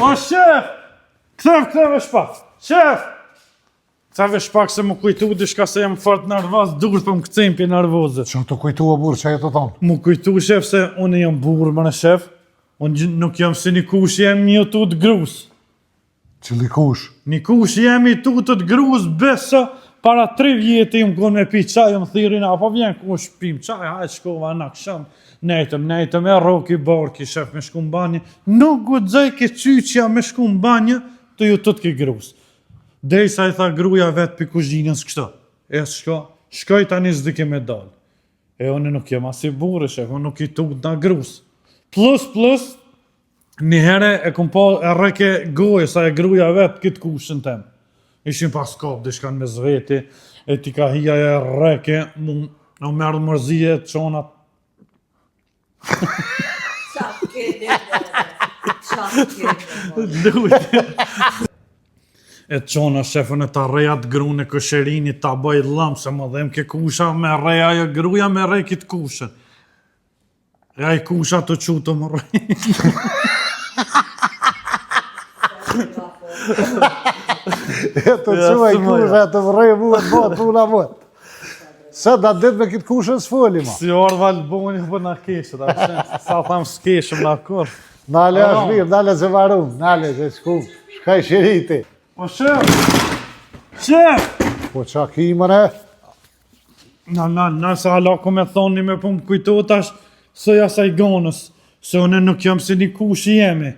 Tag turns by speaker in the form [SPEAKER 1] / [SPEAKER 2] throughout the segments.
[SPEAKER 1] O, shef! Ktheve shpak. Shef! Ktheve shpak se më kujtu dishka se jam fort nervoz, duhet për më këcim për nervozit.
[SPEAKER 2] Që të kujtu o burë, që e të tonë?
[SPEAKER 1] Më kujtu, shef, se unë jam burë, më në shef. Unë nuk jam si një kush, jam një tut grus.
[SPEAKER 2] Cili kush?
[SPEAKER 1] Një kush jemi tutët grus, besa, para 3 vjetë im konë me pi qaj, më thirin, apo vjen kush pim qaj, hajtë shkova në aksham, nejtëm, e roki barki, shef, me shku në banje, nuk gudzaj ke qyqja me shku në banje, të ju tut ke grus. Dejsa i tha gruja vetë për kuzhinës kështu. E shkoj tani s'dike me dal. E unë nuk jem asi burë, shef, unë nuk i tut nga grus. Plus, një herë e kom pa e reke gojë, sa e gruja vetë këtë kushën tem. Ishim pas kap, dishkan me zveti, e ti ka hija e reke, në merë mërzije të qonat. E qona shefën e ta reja të gru në kësherini ta bëj lamë, se më dhem ke kusha me reja e gruja me rej kitë kushën. E aj kusha të qutë më rej.
[SPEAKER 2] E të quaj kusha të më rej muhet, puna muhet. Se da dit me kitë kushën s'foli ma.
[SPEAKER 1] Si orë valë boni për në keshët, sa thamë s'keshëm në akur.
[SPEAKER 2] Nale është mirë, nale zë varum, nale zë shku, shkaj shiriti.
[SPEAKER 1] Po shef! Shef!
[SPEAKER 2] Po qa ki mëre?
[SPEAKER 1] Nëse hala ku me thoni me pun kujto tash së jasaj gonës, se une nuk jam si një kush i jemi.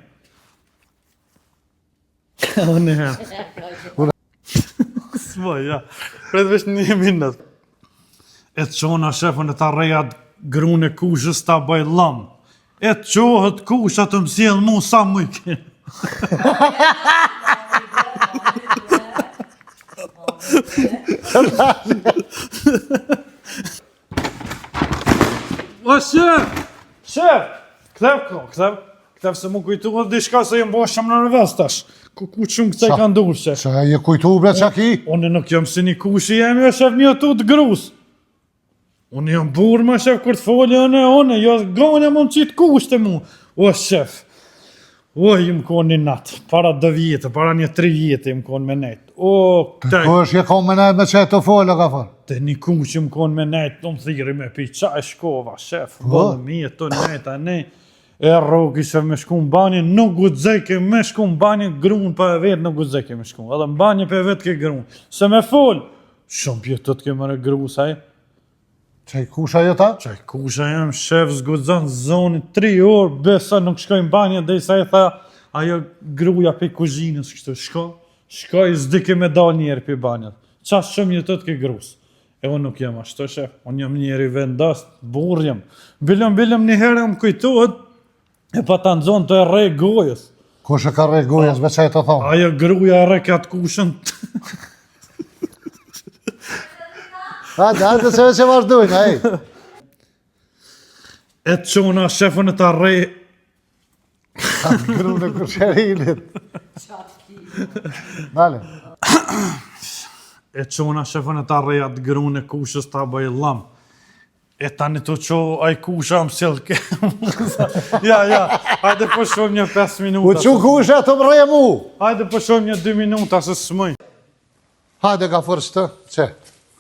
[SPEAKER 1] Unë herë. S'moj, ja. Pret vesh 1 minut. E të qona shefën e ta rejat grune kushës ta bëj lam. E të qohët kusha të mësjel mu sa mujke. O, shef, kthev se mu kujtu edhe dishka se jem boshëm në rëves tash. Ku shumë këcej ka ndur, shef.
[SPEAKER 2] Qa je kujtu bre qa ki?
[SPEAKER 1] Unë nuk jam si një kush i jemi, o shef, një tut grus. Unë jam burë, ma shef, kur të foli une, jo gone mund qitë kush të mu. O, shef. O, im konë një natë, para 2 vjetë, para një 3 vjetë im konë me nejtë. O,
[SPEAKER 2] këtaj. Ko është je konë me nejtë me që e të folë, ka farë?
[SPEAKER 1] Te një kush im konë me nejtë, të më thiri me pi qaj shkova, shef, bëllë mije të nejtë, a nej. E rogi shef me shku në banjë, nuk gudzeke me shku në banjë, grunë për e vetë nuk gudzeke me shku. Edhe në banjë për e vetë ke grunë. Se me folë, shumë pjetët ke mëre gru, saj.
[SPEAKER 2] Qaj kusha jeta?
[SPEAKER 1] Qaj kusha jem, shef, zgudzan zoni 3 orë, besa nuk shkojnë banje, dhe i sa e tha, ajo gruja për kuzhinës, kështu, shkoj, s'dike me dal njerë për banjët. Qas shumë jetët ke grus. E unë nuk jem ashtu, shef, unë jem njeri vendas, burë jem. Bilëm një herë më kujtohet, e pa të nëzonë të e rej gojës.
[SPEAKER 2] Kushe ka rej gojës, be qaj të thonë?
[SPEAKER 1] Ajo gruja e rej katë kushën.
[SPEAKER 2] Hajde se që vazhdojnë, hej.
[SPEAKER 1] E të qona shefën e ta rej...
[SPEAKER 2] Atë gru në kusherinit. Dale.
[SPEAKER 1] E qona shefën e ta rej atë gru në kushës ta bëj lam. E tani të qo aj kusha më sjell ke... Ja, hajde po shumë një 5 minuta.
[SPEAKER 2] U që kusha të më rej mu?
[SPEAKER 1] Hajde po shumë një 2 minuta se s'mëj.
[SPEAKER 2] Hajde ka fërës të, që?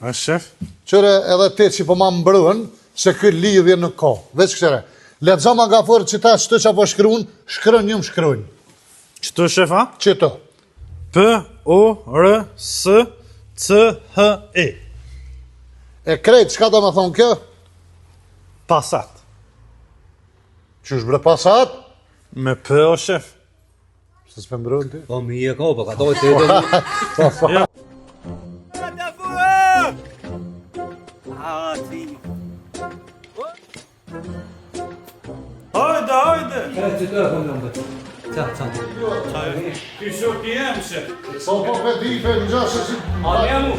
[SPEAKER 1] A shef?
[SPEAKER 2] Qëre edhe ti që po ma mbërën, se këtë lidhje nuk ka. Veç kështere. Letëza ma nga forë që ta qëtë që po shkruun, shkërën një më shkruun.
[SPEAKER 1] Qëto shefa?
[SPEAKER 2] Qëto.
[SPEAKER 1] P-O-R-S-C-H-E.
[SPEAKER 2] E krejtë, qka do me thonë kjo?
[SPEAKER 1] Pasat.
[SPEAKER 2] Qysh bre pasat?
[SPEAKER 1] Me P o shef.
[SPEAKER 2] Se s'pe mbërën ti?
[SPEAKER 3] Po mi e ka, po ka dojtë e dhe...
[SPEAKER 1] Hajde!
[SPEAKER 3] Që të e këmë në mbët. Qa.
[SPEAKER 1] Kisho jem, shef.
[SPEAKER 2] Sa po pe dipe në gjashë që...
[SPEAKER 3] A një mu?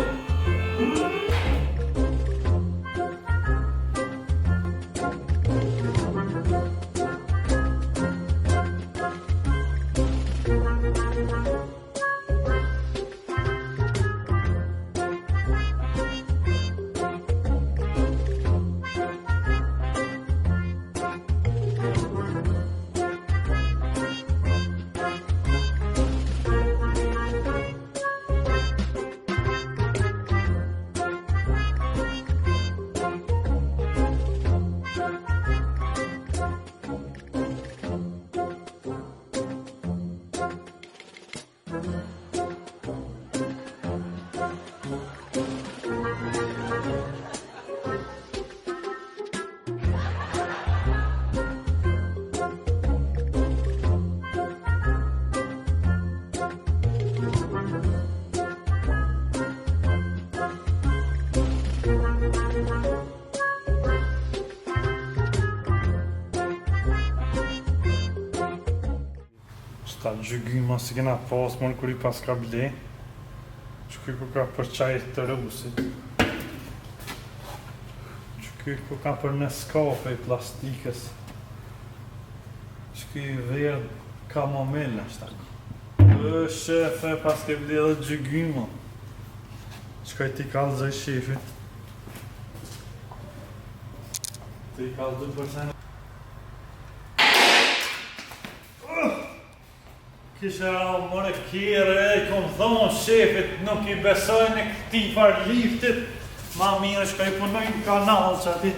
[SPEAKER 1] Ta gjygyma si kena pas mërë kur I pas ka ble. Qëky ku ka për qajt të rusit. Qëky ku ka për Nescafe I plastikës. Qëky verdh kamomel ashta. Shefe pas ke ble edhe gjygyma. Qëkaj ti kallëzaj shefi. Ti kallëzaj përsen. Kisha mëre kire, kom thonë shefit, nuk I besojnë këti farë liftit, ma mirë shka I punojnë kanal që ati.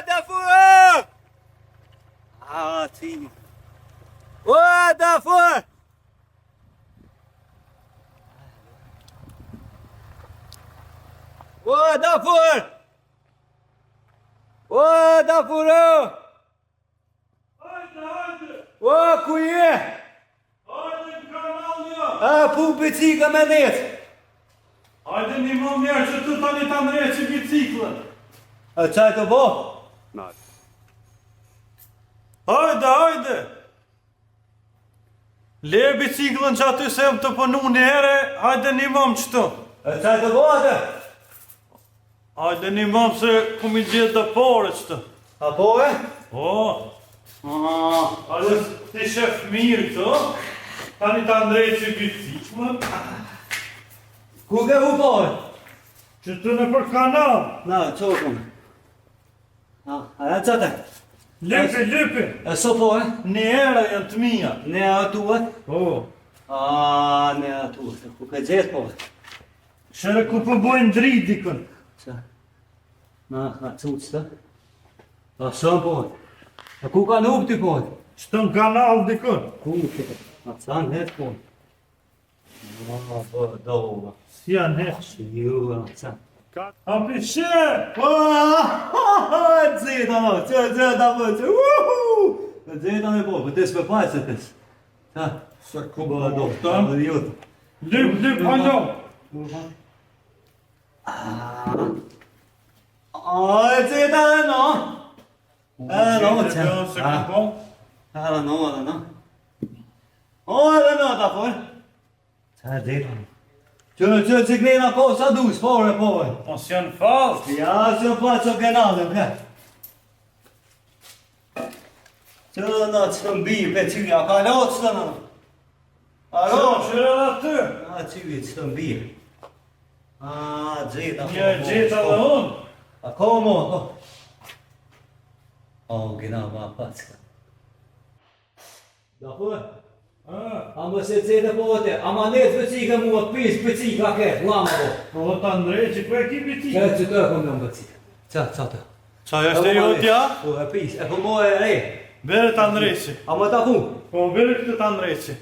[SPEAKER 3] Dafur! Ah, ti. Dafur! Dafur! Dafur! Ku je?
[SPEAKER 1] Hajde në kanal një!
[SPEAKER 3] Pu bicikla me net.
[SPEAKER 1] Hajde një më mjerë që tu tani ta nreqi biciklën.
[SPEAKER 3] Qaj të bo?
[SPEAKER 1] Hajde! Le biciklën që aty se më të pënu një here, hajde një më më qëtu.
[SPEAKER 3] Qaj të bo atë?
[SPEAKER 1] Hajde një më më se ku mi gjithë të pare qëtu.
[SPEAKER 3] A po e?
[SPEAKER 1] O, hajde ti shef mirë këto, tani ta nreqi biciklën.
[SPEAKER 3] Ku ke hu po e?
[SPEAKER 1] Që të në për kanal.
[SPEAKER 3] Na, qokëm. A e qate?
[SPEAKER 1] Lipi!
[SPEAKER 3] E so po e?
[SPEAKER 1] Një era janë të mija.
[SPEAKER 3] Ne atuat?
[SPEAKER 1] O,
[SPEAKER 3] Ne atuat. Ku ke gjithë po e?
[SPEAKER 1] shere ku përbojnë drit dikën.
[SPEAKER 3] Qa? Na, a cuqë të? A shumë po e? A ku ka nuk ty po e?
[SPEAKER 1] Që në kanal dikën.
[SPEAKER 3] Ku ke? A canë hetë po e? Po, do,
[SPEAKER 1] Si janë heq.
[SPEAKER 3] ju, a canë.
[SPEAKER 1] A pishe!
[SPEAKER 3] Dzeta no, dzeta po, dzeta me po, për të s'me pajtë të tës. Ta,
[SPEAKER 1] Se ku
[SPEAKER 3] po, do,
[SPEAKER 1] tam.
[SPEAKER 3] do, jutë.
[SPEAKER 1] Lip, hajdo!
[SPEAKER 3] Dzeta dhe no. No,
[SPEAKER 1] Se ku po?
[SPEAKER 3] Edhe no. Edhe no, ta por. Qa dzeta no. Që ciklina ko sa dus, pore.
[SPEAKER 1] Mos janë falë.
[SPEAKER 3] Ja, që pa që kenale, bre. Që në që të mbi, pe qyri, a ka lo që të në? Alo?
[SPEAKER 1] Shere dhe aty.
[SPEAKER 3] A qyri, që të mbi. Gjeta.
[SPEAKER 1] Një gjeta dhe unë.
[SPEAKER 3] A ko mo, ko? Gina ma packa. Da për? A më se cete po te, a ma net bëcika mu atë pis bëcika ke, lama po.
[SPEAKER 1] Po ta ndreqi, ku e ki bicikë?
[SPEAKER 3] Që të e kom në bëcika. Qa të?
[SPEAKER 1] Qa është e jotja?
[SPEAKER 3] Po e pis, e po mo e re.
[SPEAKER 1] Bere ta ndreqi.
[SPEAKER 3] A më ta hu?
[SPEAKER 1] Po bere këtë ta ndreqi.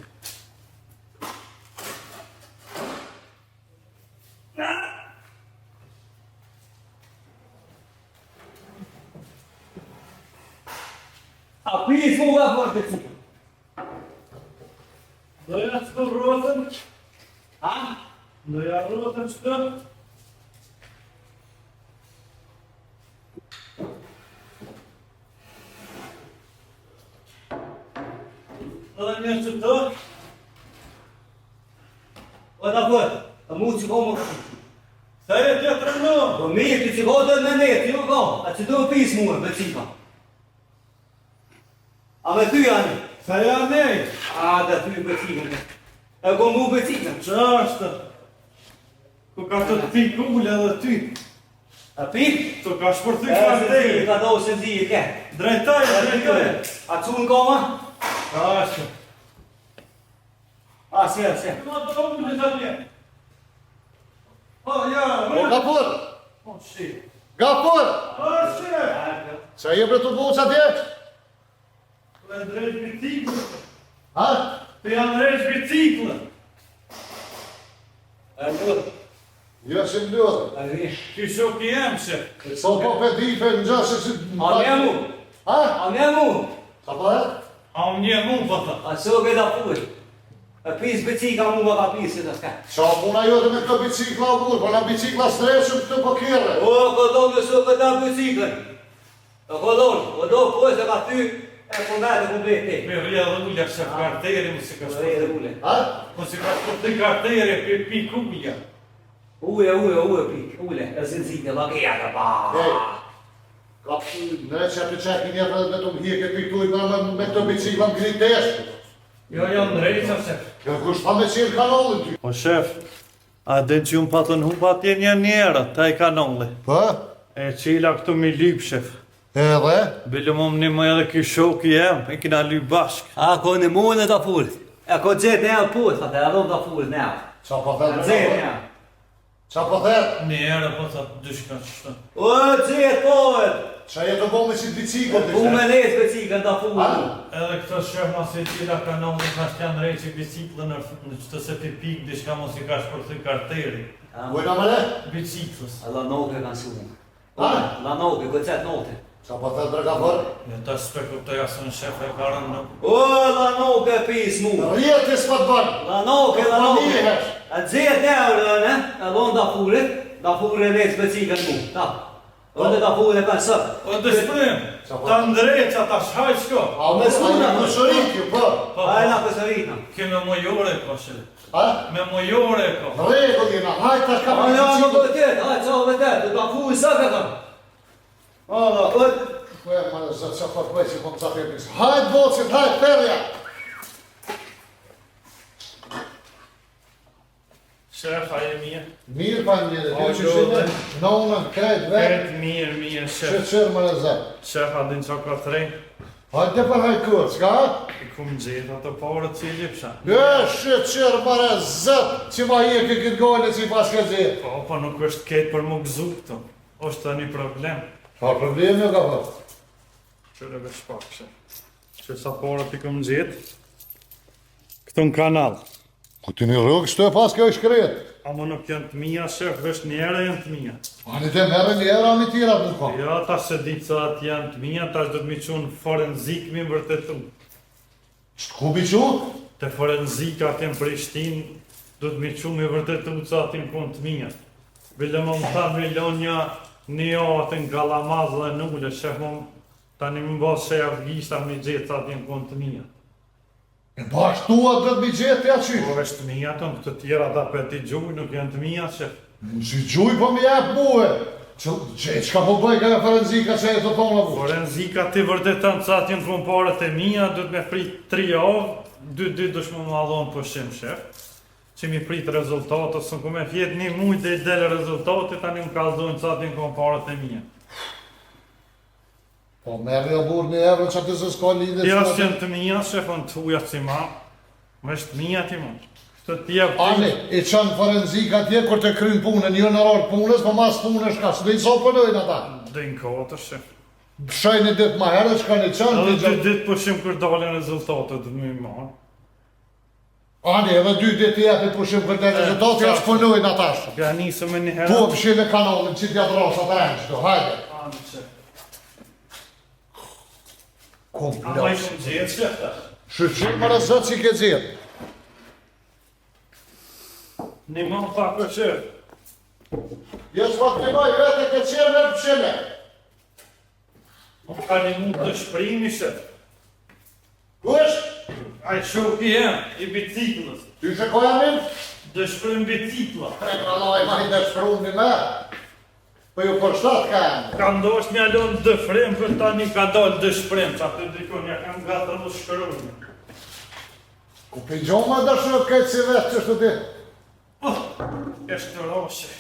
[SPEAKER 3] A pis mu nga për bëcika.
[SPEAKER 1] Doja që të rrotën?
[SPEAKER 3] Ha?
[SPEAKER 1] Doja rrotën që të? Edhe një që të?
[SPEAKER 3] O da për, a mu që ko më...
[SPEAKER 1] Sa e tjetër në?
[SPEAKER 3] Po mirë, ti që ko të në net, jo ko, a që të pis mu e bëcika. A me ty janë?
[SPEAKER 1] Sa e anej?
[SPEAKER 3] Da ty bëcika. E ko mu bëcika.
[SPEAKER 1] Qa është? Ku ka të ti kullë edhe ty?
[SPEAKER 3] A pik?
[SPEAKER 1] Tu ka shpërthy
[SPEAKER 3] E se zi,
[SPEAKER 1] kvarteri.
[SPEAKER 3] ka do se zi e ke.
[SPEAKER 1] Drejtaj.
[SPEAKER 3] A cu në koma?
[SPEAKER 1] Ka është.
[SPEAKER 3] Se.
[SPEAKER 1] Ma të kullë të një. O, ja,
[SPEAKER 2] O, Gafur!
[SPEAKER 1] O, shi.
[SPEAKER 2] Gafur!
[SPEAKER 1] O, shi.
[SPEAKER 2] Qa je për të buqa tje?
[SPEAKER 1] Me drejt biciklën.
[SPEAKER 2] Ha?
[SPEAKER 1] Pe janë drejt biciklën.
[SPEAKER 3] E të,
[SPEAKER 2] Jo që më lodhë.
[SPEAKER 3] e vi.
[SPEAKER 1] Ky shoku jem, shef.
[SPEAKER 2] Po pe dipe në gjashë që...
[SPEAKER 3] A një mu?
[SPEAKER 2] Ha?
[SPEAKER 3] A një mu?
[SPEAKER 2] Sa po e?
[SPEAKER 1] A unë një mu, po thë.
[SPEAKER 3] A so ke da full. E pis bicika mu më ka pis këtë s'ka.
[SPEAKER 2] Qa puna jote me këtë bicikla o burë, po na bicikla streshëm këtë po kire.
[SPEAKER 3] O, këllon në so këta bicikën. O do po se ka ty, e po me të komplet te.
[SPEAKER 1] Me rrja dhe ullja, shef, karteri, mu si ka
[SPEAKER 3] Rejë dhe ule.
[SPEAKER 2] Ha?
[SPEAKER 1] Mu si ka shpërti karteri, pe pikullja.
[SPEAKER 3] Ule pik, ule. E zilzike, lageja ka ba.
[SPEAKER 2] Ej. Ka në që të qekin jetë dhe të më hjeke piktuj me këtë bicikla më kriteshtë.
[SPEAKER 1] Jo, janë drejta, shef.
[SPEAKER 2] Kjo kush pa me qenë kanonën ty.
[SPEAKER 1] Po shef, a dhe që unë patën hupa atje një njerë, ta i kanonli.
[SPEAKER 2] Po?
[SPEAKER 1] E qila këtu mi lyp, shef.
[SPEAKER 2] Edhe?
[SPEAKER 1] Bile më një më edhe ky shoku jem, e kina lyp bashk.
[SPEAKER 3] A ko në muën e ta full. E ko gjetë ne po, sa të adhon ta full ne.
[SPEAKER 2] Qa po
[SPEAKER 3] E
[SPEAKER 2] thërë?
[SPEAKER 3] gjetë ne.
[SPEAKER 2] Qa po thërë?
[SPEAKER 1] Njerë, po të dyshka qështë.
[SPEAKER 3] O, gjetë po.
[SPEAKER 2] Qa jetë bo me si bicikla të
[SPEAKER 3] U me les becikën ta full.
[SPEAKER 1] Edhe këtë shef ma se qila kanonli, ka shkjan drejt që biciklën në qëtë se ti pik, dishka mos i ka shpërthy karteri.
[SPEAKER 2] Bujna me ne?
[SPEAKER 1] Biciklës.
[SPEAKER 3] A la noke kanë shumë.
[SPEAKER 2] Ha?
[SPEAKER 3] La noke, këtëset note.
[SPEAKER 2] Qa po thërë drega fërë?
[SPEAKER 1] Ja ta speku të jasën shef e karën në...
[SPEAKER 3] O, la noke pis mu.
[SPEAKER 2] Rjetë s'pa të banë.
[SPEAKER 3] La noke, la noke.
[SPEAKER 2] Nihesh.
[SPEAKER 3] A gjetë ne urën, e lon da fullet, da fullet les becikën mu. Ta. Ode da fullet për sëpë.
[SPEAKER 1] O të shprim, ta ndrejt që ta shhaj shko.
[SPEAKER 2] A me s'puna, me shërit ju, po.
[SPEAKER 3] A e na kësëritna.
[SPEAKER 1] Keme mojore ko shef.
[SPEAKER 2] Ha?
[SPEAKER 1] Me mojore ko.
[SPEAKER 2] Regullina, hajtë ta shka
[SPEAKER 3] A
[SPEAKER 2] për
[SPEAKER 3] ja në
[SPEAKER 2] bicikla.
[SPEAKER 3] vërtet, hajtë qa vërtet, da fullet sëpë kam. Ola, ëtë.
[SPEAKER 2] Kue, ma në zëtë që për kuaj që kom të apjetis. Hajtë bocit, hajtë perja.
[SPEAKER 1] Shef, a e mirë.
[SPEAKER 2] Mirë pa njëre,
[SPEAKER 1] O,
[SPEAKER 2] ty që shime,
[SPEAKER 1] gjodhe.
[SPEAKER 2] nonën, krejt, vetë,
[SPEAKER 1] Kretë mirë, shef.
[SPEAKER 2] shëqërë më në zemë.
[SPEAKER 1] Shef, a din që ka të rejnë.
[SPEAKER 2] Hajtë dhe për hajtë kërë, s'ka?
[SPEAKER 1] I kum gjithë ato porë cili pësha.
[SPEAKER 2] Shëqërë më në zemë, që ma je këtë gojnë që i pas ka gjithë.
[SPEAKER 1] Po nuk është ketë për më gëzu këto. është të një problem.
[SPEAKER 2] Ka problemi o ka për?
[SPEAKER 1] Qërë veç pak, shef. Që sa porët i këm gjithë. Këtu në kanal.
[SPEAKER 2] Ku ti një rrugë, shtu e pas kjo i shkret.
[SPEAKER 1] Amo nuk janë të mija, shef, vesh njëre janë të mija.
[SPEAKER 2] Ani te merë njëra, ani tira për në ka.
[SPEAKER 1] Jo, ta se di që atë janë të mija, ta është do të mi qunë forenzik mi vërtetu.
[SPEAKER 2] Ku bi që?
[SPEAKER 1] Te forenzik atje në Prishtinë, do të mi qunë mi vërtetu që atë në konë të mija. Bile më tha milionja një atë në Kalamaz dhe në ule, shef më tani më bas që e afgjishta mi gjithë që atë në konë të mija.
[SPEAKER 2] E bashkëtua dhe të mi gjithë ja qysh.
[SPEAKER 1] Po vesh të mija të në këtë tjera da për ti gjuj, nuk janë të mija, shef.
[SPEAKER 2] Si gjuj po mi jep muhe. Qka po bëj ka forenzika që e të thonë avu?
[SPEAKER 1] Forenzika ti vërdetan që atë në konë parët e mija, du të me prit 3 javë, 2 dush më madhon pëshim, shef. Që mi prit rezultatë, së në ku me fjetë një mujtë dhe i delë rezultatë, tani më kalzojnë që atë në konë parët e mija.
[SPEAKER 2] Po merë një burë një evrë që atë se s'ka lidhe.
[SPEAKER 1] Ti është janë të mija, shefën të uja si ma, më është mija ti më. Këtë t'jep
[SPEAKER 2] Ani, i qanë forenzika tje kur të krynë punën, një në rarë punës, po mas punës ka, së dhe i so përnojnë ata.
[SPEAKER 1] dhe në kohët, shef.
[SPEAKER 2] Shaj një ditë ma herë, që ka një qanë,
[SPEAKER 1] Edhe
[SPEAKER 2] të
[SPEAKER 1] 2 ditë pëshim kër dalin rezultatët dhe më i marë.
[SPEAKER 2] Ani, edhe 2 ditë i jepi pushim për të rezultatë, ja që përnojnë ata shë.
[SPEAKER 1] Ga nisë me një herë.
[SPEAKER 2] Po, pëshime kanalin, që t'ja drasat e në qëto, hajde.
[SPEAKER 1] A ma i shumë gjithë, shef, ta.
[SPEAKER 2] Shëqyrë më rëzët që i ke gjithë.
[SPEAKER 1] Një më pak për shef.
[SPEAKER 2] Jesë më të primoj vete ke qërë në pëshime.
[SPEAKER 1] Më ka një mund të shprimi, shef.
[SPEAKER 2] Ku është?
[SPEAKER 1] A i shoki jem, i biciklës.
[SPEAKER 2] Ty që ko jamin?
[SPEAKER 1] Dëshpërim bicikla.
[SPEAKER 2] Prekra loj ma i dëshpërum një me. Po ju për shtatë ka janë.
[SPEAKER 1] Ka ndosh një alon dëfrim, për tani ka dalë dëshpërim, që atë dikon ja kam gata në shkërujnë.
[SPEAKER 2] Ku për gjohë ma dëshpërët këtë si vetë që shtu ti?
[SPEAKER 1] Eshtë të roshe.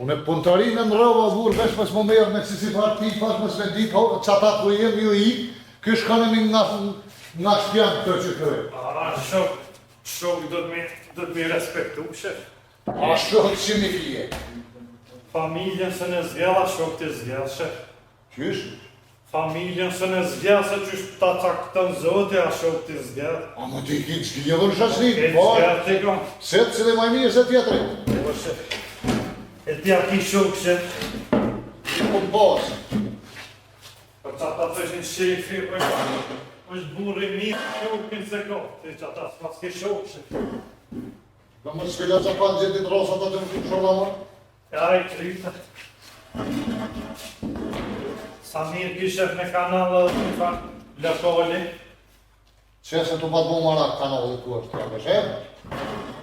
[SPEAKER 2] Unë e punëtarinë në rëva burë vesh pas më merë me si farë ti, pas më sve di, po që ata ku jem ju i, kësh kanemi nga shpjanë të që kërë.
[SPEAKER 1] A, shok do të mi respektu, shef.
[SPEAKER 2] A shokë që mi fije.
[SPEAKER 1] Familjen se në zgjella, shok të zgjellë, shef.
[SPEAKER 2] Qysh?
[SPEAKER 1] familjen se në zgjedh se qysh ta caktën zoti, a shok të zgjedh.
[SPEAKER 2] A më ti ki të zgjidhur shashni?
[SPEAKER 1] E zgjedh të kam.
[SPEAKER 2] Se të cilë maj mirë se tjetëri.
[SPEAKER 1] E tja ki shok që.
[SPEAKER 2] I po të basë.
[SPEAKER 1] Për që ata të ishin shefi, është burri mirë, shokin se ko. Të që ata s'pas ke shok që.
[SPEAKER 2] Në më s'fila që pa në gjithit rosat atë në këtë shola më?
[SPEAKER 1] Ja i kryta. Samir kishe me kanal dhe të farë lokali.
[SPEAKER 2] Që se të patë mu marak kanalë të është, ja përshë?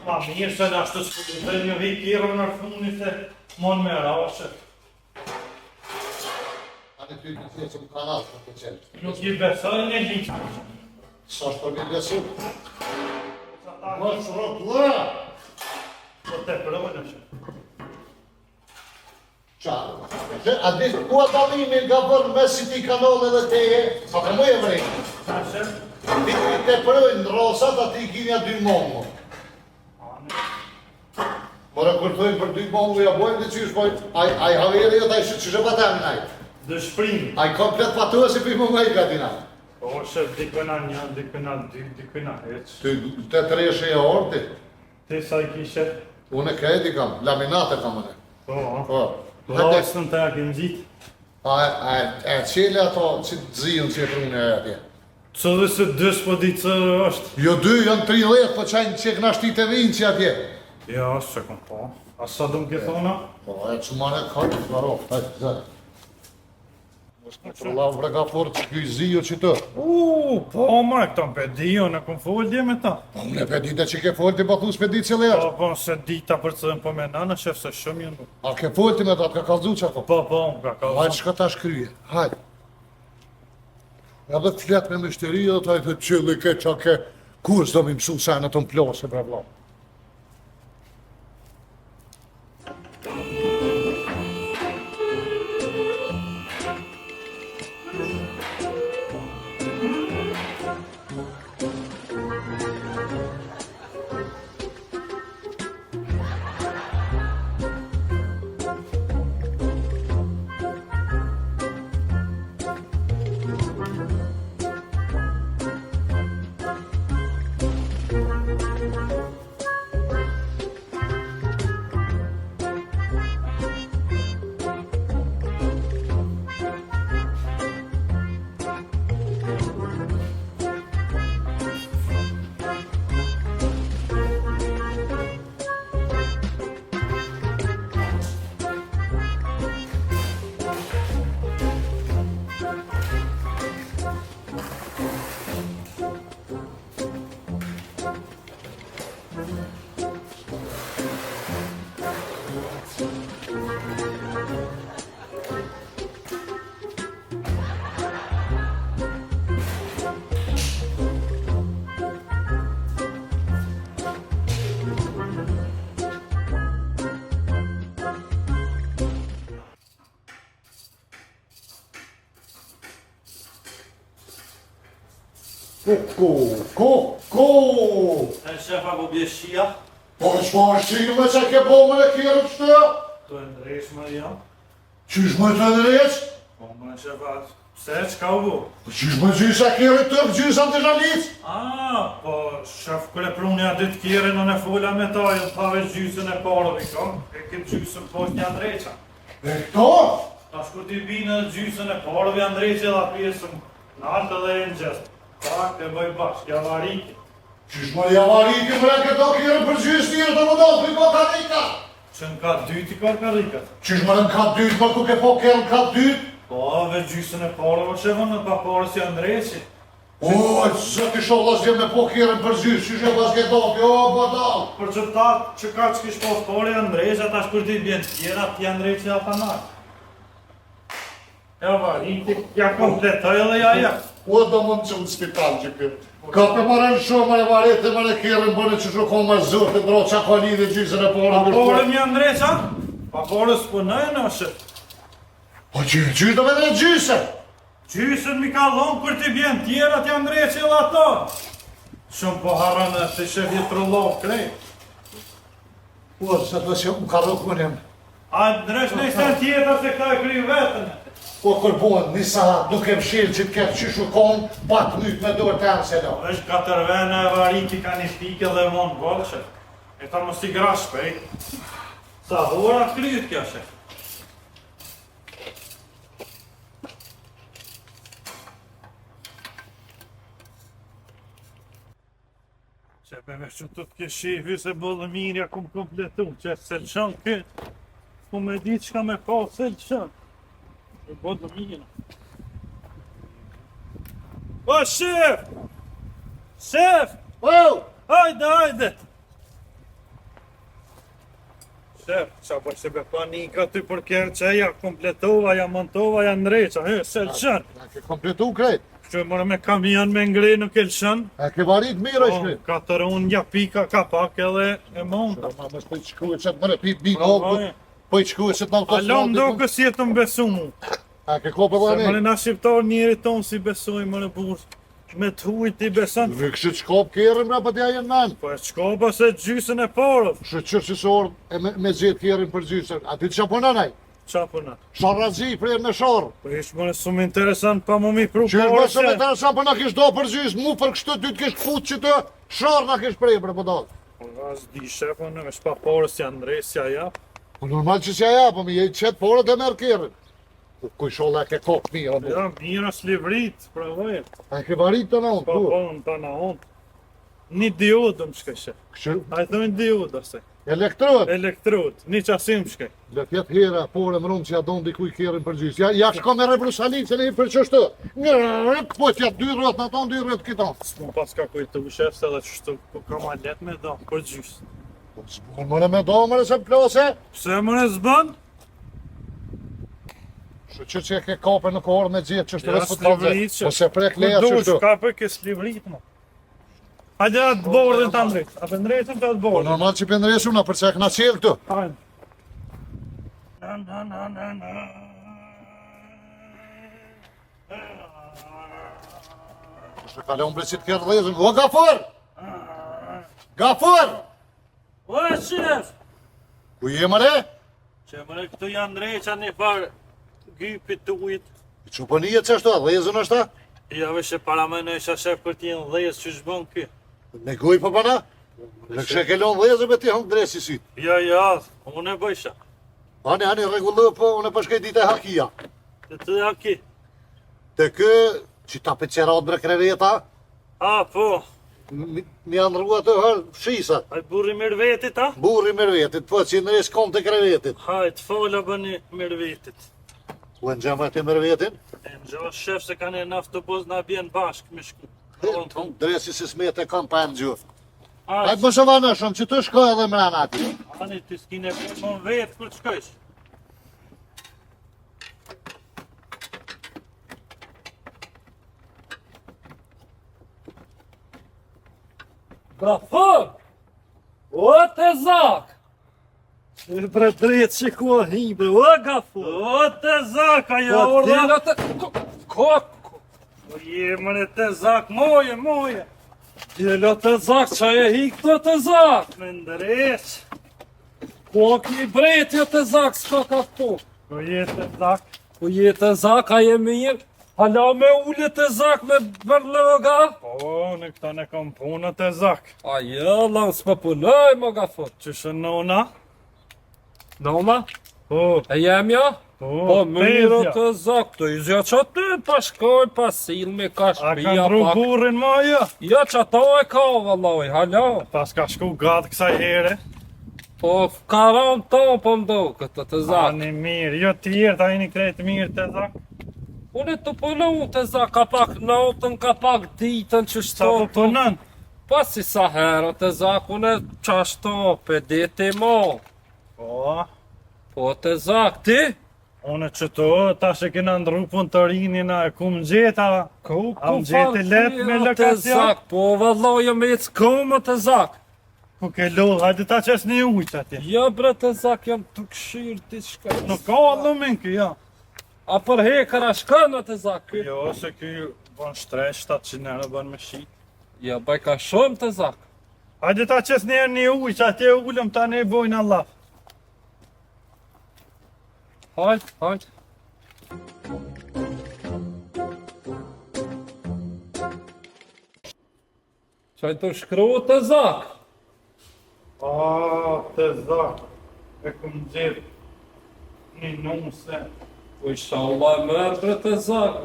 [SPEAKER 1] Ma mirë se në ashtë të shkutu dhe një vik kjerë në funit se mon me rashe.
[SPEAKER 2] Ani ty të të që më kanal të të qelë.
[SPEAKER 1] Nuk i besoj në liqë.
[SPEAKER 2] Sa është për një besu?
[SPEAKER 1] Sa ta
[SPEAKER 2] Më shrotla!
[SPEAKER 1] po te prëvën është.
[SPEAKER 2] Qarë. A di ku dalimi nga bërë mes si ti kanale dhe teje, sa të më e vrejnë.
[SPEAKER 1] Tashe?
[SPEAKER 2] Ti te përëjnë rosat, ati i kinja 2 mongo. Mërë kërtojnë për 2 mongo, ja bojnë dhe qysh bojnë, a i haveri jo taj që që patemin aj.
[SPEAKER 1] Dëshprim.
[SPEAKER 2] A i komplet patuë si për i mongo i katina.
[SPEAKER 1] Po shë dikëna 1, dikëna 2, dikëna heq.
[SPEAKER 2] Ty të treshe e orti,
[SPEAKER 1] Ti sa i kishe?
[SPEAKER 2] une këti kam, laminate kam une.
[SPEAKER 1] Po.
[SPEAKER 2] Po.
[SPEAKER 1] Rosën të jakin gjitë.
[SPEAKER 2] E qele ato që të zijën që e prune e atje.
[SPEAKER 1] Që dhe se dësh po di që është?
[SPEAKER 2] Jo 2, janë 30, po qajnë që këna shtit e vinë që atje.
[SPEAKER 1] Ja, se kom po. A sa dëmë ke thona?
[SPEAKER 2] Po, e që mane ka të shvaro, hajtë, zërë. Për la vrega fort që këj zijo që të.
[SPEAKER 1] Po, ma, këta më pedijo, në kom folje me ta.
[SPEAKER 2] Po, unë e pedite që ke folti, pa thus pedi që le është.
[SPEAKER 1] Po, se dita për të po me nana, shef se shumë jenë.
[SPEAKER 2] A ke folti me ta, të ka kalzu që ako.
[SPEAKER 1] Po, më ka
[SPEAKER 2] Hajtë, shka ta shkryje, hajtë. Edhe të flet me mështeri, dhe ta i të qëllë i ke qa ke, kur s'do mi mësu sa në të më plose, bre vla. Ko!
[SPEAKER 1] E shefa po bjeshia,
[SPEAKER 2] Po shma është me që ke bo me në kjerë të shtë?
[SPEAKER 1] të e ndresh më jam.
[SPEAKER 2] Qysh me të ndreq?
[SPEAKER 1] Po, më shefa, pse qka u bu?
[SPEAKER 2] Qysh me gjysa kjerë të për gjysa të zhalic?
[SPEAKER 1] Po, shef kërë prunja ditë kjere në fola me ta, jë të thave gjysën e parëve, kom? E këtë gjysën post një ndreqa.
[SPEAKER 2] E këto?
[SPEAKER 1] Ta shkur t'i binë gjysën e parëve ndreqe dhe pjesën në altë dhe e në gjest. Pak të bëj bashkë, javariki.
[SPEAKER 2] Qysh me javariki mre këto kjerë për gjysë njërë të më do të bëjko karika?
[SPEAKER 1] Që në ka dyti ka karikat.
[SPEAKER 2] Qysh me në ka dytë, më ku ke po kjerë në ka dytë?
[SPEAKER 1] Po, ve gjysën e parëve që vënë në pa parës janë ndreqe.
[SPEAKER 2] O, zë t'i shohë lasje me po kjerën për gjysë, qysh e pas ke dopi, o, badal.
[SPEAKER 1] Për që ta që ka që kish pas pare janë ndreqe, ata shkur t'i bjenë tjera, t'janë ndreqe ata nakë. Ja variti, ja kompletoj edhe ja.
[SPEAKER 2] O, do mund që në spital që këtë. Ka për marrën shumë e varet e mërë kjerën bënë që shumë ka më zërë të ndro qa ka një dhe gjysën e porën.
[SPEAKER 1] Pa pare një ndreqa? Pa pare s'punoj në shët.
[SPEAKER 2] Po që do me dhe gjysë?
[SPEAKER 1] Gjysën mi ka dhonë për t'i bjenë tjera, t'janë ndreqe edhe ato. Shumë po harën e të shëfje të rëllohë krejt.
[SPEAKER 2] Po, se të që më ka rëkunim.
[SPEAKER 1] A ndresh në isen tjetër se këta e kry vetën.
[SPEAKER 2] Po kërbohet një sahat, duke më shilë që të ketë qyshu konë, pa të mytë me dorë të janë se do.
[SPEAKER 1] Është 4 vene e variti ka një pike dhe mon bolë, shef. E ta mos i gra shpejt. Sa hora kryt kjo, shef. Qepe me që të t'ke shefi se bëllë mirja kum kompletu, që se lëshën këtë. Ku me ditë që ka me pa se lëshën. E bëllë mirja. O, shef! Shef!
[SPEAKER 2] Oh!
[SPEAKER 1] Hajde, hajde! Shef, qa po që be pa një ka ty për kërë që ja kompletova, ja montova, ja ndreqa, se lëshën.
[SPEAKER 2] A ke kompletu krejt?
[SPEAKER 1] Që mërë me kamion me ngre nuk e lëshën.
[SPEAKER 2] A ke varit mirë është krejt?
[SPEAKER 1] Ka të runë ja pika ka pak edhe e monta.
[SPEAKER 2] Ma mës po i qkuet që të mërë pit binë hokë, po i qkuet që të nëmë
[SPEAKER 1] Alon do kësi e të më besu mu.
[SPEAKER 2] A ke ko për
[SPEAKER 1] Se
[SPEAKER 2] vani?
[SPEAKER 1] mëre na shqiptar njeri tonë si besoj mëre burë. Me të hujt i beson.
[SPEAKER 2] Në kështë që qkop kjerën mra për t'ja jenë nanë.
[SPEAKER 1] Po e qko pa se gjysën e parë.
[SPEAKER 2] Shë qërësisor e me zjetë kjerën për gjysën. A ti të qaponën aj?
[SPEAKER 1] Qa përna?
[SPEAKER 2] Sharrazi, prejnë në sharë.
[SPEAKER 1] Po ishë mëre shumë interesant pa më mi pru
[SPEAKER 2] Që është
[SPEAKER 1] parë
[SPEAKER 2] bësë me të nësan për në kishë do për gjysë, mu për kështë ty të kishë fut që të sharë në kishë prejë për dalë.
[SPEAKER 1] Po as di shefa në është pa parë si Andresja ja.
[SPEAKER 2] Po normal që s'ja ja, po mi je qëtë porët e merë kjerën. Kuj sholla e ke kokë mirë, apo.
[SPEAKER 1] Ja, mirë është livrit, pravoj.
[SPEAKER 2] A ke varit të në unë,
[SPEAKER 1] Po
[SPEAKER 2] ku?
[SPEAKER 1] po, në të na onë. Një diodë më shkaj shef.
[SPEAKER 2] Kështë
[SPEAKER 1] A i thëmë diodë ase.
[SPEAKER 2] elektrot.
[SPEAKER 1] Elektrod, një qasim shkaj.
[SPEAKER 2] Le tjetë hera, porë më rumë që ja donë dikuj kjerën për gjysë. Ja shko me Rebrusalinë që ne i për qështu. Po t'ja 2 rrët në tonë, 2 rrët këta.
[SPEAKER 1] S'mu pas ka kujtu shef se dhe qështu po ka ma let me do, për gjysë.
[SPEAKER 2] Po s'bon mëre me do, mëre se m'plose.
[SPEAKER 1] Pse mëre s'bën?
[SPEAKER 2] Shë që e ke kape në kohër me gjithë qështu
[SPEAKER 1] Ja,
[SPEAKER 2] vesë për të
[SPEAKER 1] s'livrit që-
[SPEAKER 2] Po se prek leja
[SPEAKER 1] Ku
[SPEAKER 2] qështu.
[SPEAKER 1] dush, ka për kësë livrit më. Hajde atë bordën të ndrit, a për ndrejtëm të atë
[SPEAKER 2] Po
[SPEAKER 1] bordën.
[SPEAKER 2] normal që për ndresë una, për që e këna qelë këtu.
[SPEAKER 1] Hajde. Na.
[SPEAKER 2] Shë kalon bre që të kjerë dhezën. O, Gafur! Gafur!
[SPEAKER 1] O, shef!
[SPEAKER 2] Ku je mëre?
[SPEAKER 1] Që mëre këtu janë ndrejqa një farë gypit të ujtë.
[SPEAKER 2] Që për një që ashtu, dhezën është ta?
[SPEAKER 1] Ja vëshe para me në isha shef për t'jenë dhejës që shbën kë.
[SPEAKER 2] Me goj për përna? Në kështë e kelon dhezën me ti hëngë dresi sytë.
[SPEAKER 1] Ja, unë e bëjsha.
[SPEAKER 2] Ani, regullë, po unë e përshkej dite hakia.
[SPEAKER 1] Të të haki.
[SPEAKER 2] Të kë, që ta për qerat bre kreveta,
[SPEAKER 1] A, po,
[SPEAKER 2] mi andrua të hërë shisat.
[SPEAKER 1] a i burri mirë vetit, a?
[SPEAKER 2] Burri mërvetit, po që në resë kom të krevetit.
[SPEAKER 1] Hajt, fola bëni mirë vetit.
[SPEAKER 2] U e në gjemë e të mërvetin?
[SPEAKER 1] E në gjohë shef se ka një naftë të boz në bjenë bashkë me shku.
[SPEAKER 2] Dresi si smete kam pa në gjuhë.
[SPEAKER 1] A,
[SPEAKER 2] Ajtë më shëva në shumë, që të shkoj edhe mrena ati.
[SPEAKER 1] ani ti s'kine për më vetë kur të shkojsh.
[SPEAKER 4] Gafur! O të zak!
[SPEAKER 1] E bre drejtë që ku a hibre, o Gafur! O të zak, ajo
[SPEAKER 4] Po
[SPEAKER 1] orda!
[SPEAKER 4] dila të... Ko?
[SPEAKER 1] O je mëne të zak, moje!
[SPEAKER 4] Dila të zak, qa e hik të të zak?
[SPEAKER 1] Me ndreq,
[SPEAKER 4] Ko ki bretja të zak, s'ka ka po?
[SPEAKER 1] o je të zak.
[SPEAKER 4] Po je të zak, a je mirë? Hala me ule të zak me bërloga?
[SPEAKER 1] Po, në këta ne kam punë të zak.
[SPEAKER 4] A jella, s'pa punoj, më Gafur.
[SPEAKER 1] Që shë nona?
[SPEAKER 4] Noma?
[SPEAKER 1] Po,
[SPEAKER 4] E jemja? Po mirë
[SPEAKER 1] pezja.
[SPEAKER 4] të zak, të izja që ty pa shkoj, pa sil me ka
[SPEAKER 1] A ka
[SPEAKER 4] shpia
[SPEAKER 1] ndru
[SPEAKER 4] pak.
[SPEAKER 1] burin maja?
[SPEAKER 4] Ja që ato e ka, valloj, hala.
[SPEAKER 1] Pas ka shku gatë kësaj here.
[SPEAKER 4] Po, karam to, po mdo, këtë të zak.
[SPEAKER 1] Ani mirë, jo tjerë, ta jeni krejtë mirë të zak.
[SPEAKER 4] Unë të punu të zak, ka pak natën, ka pak ditën që
[SPEAKER 1] Sa po
[SPEAKER 4] shto.
[SPEAKER 1] punën?
[SPEAKER 4] Pa si sa herë të zak, unë qashto, pe deti mo.
[SPEAKER 1] Po,
[SPEAKER 4] Po të zak, ti?
[SPEAKER 1] unë që to, ta që kena ndru pun të rinin, a ku më gjeta?
[SPEAKER 4] Ku
[SPEAKER 1] A më gjeti let me
[SPEAKER 4] të
[SPEAKER 1] lokacion?
[SPEAKER 4] zak, po valloj me të kumë të zak.
[SPEAKER 1] Ku ke lodh, hajde ta qes një ujtë atje.
[SPEAKER 4] Ja bre të zak, jam të këshirë ti shka.
[SPEAKER 1] Nuk ka lumin kë, jo.
[SPEAKER 4] A për hekara shkënë të zak, ky?
[SPEAKER 1] Jo, se ky bën shtresh, 700 euro bën me shit.
[SPEAKER 4] Ja bëj ka shumë të zak.
[SPEAKER 1] Hajde ta qes një ujtë, atje ullëm ta ne bojnë Allah.
[SPEAKER 4] Hajt. Qaj të shkru të zak.
[SPEAKER 1] Të zak, e këm gjithë një nuse.
[SPEAKER 4] Po isha Allah mërë bre të zak.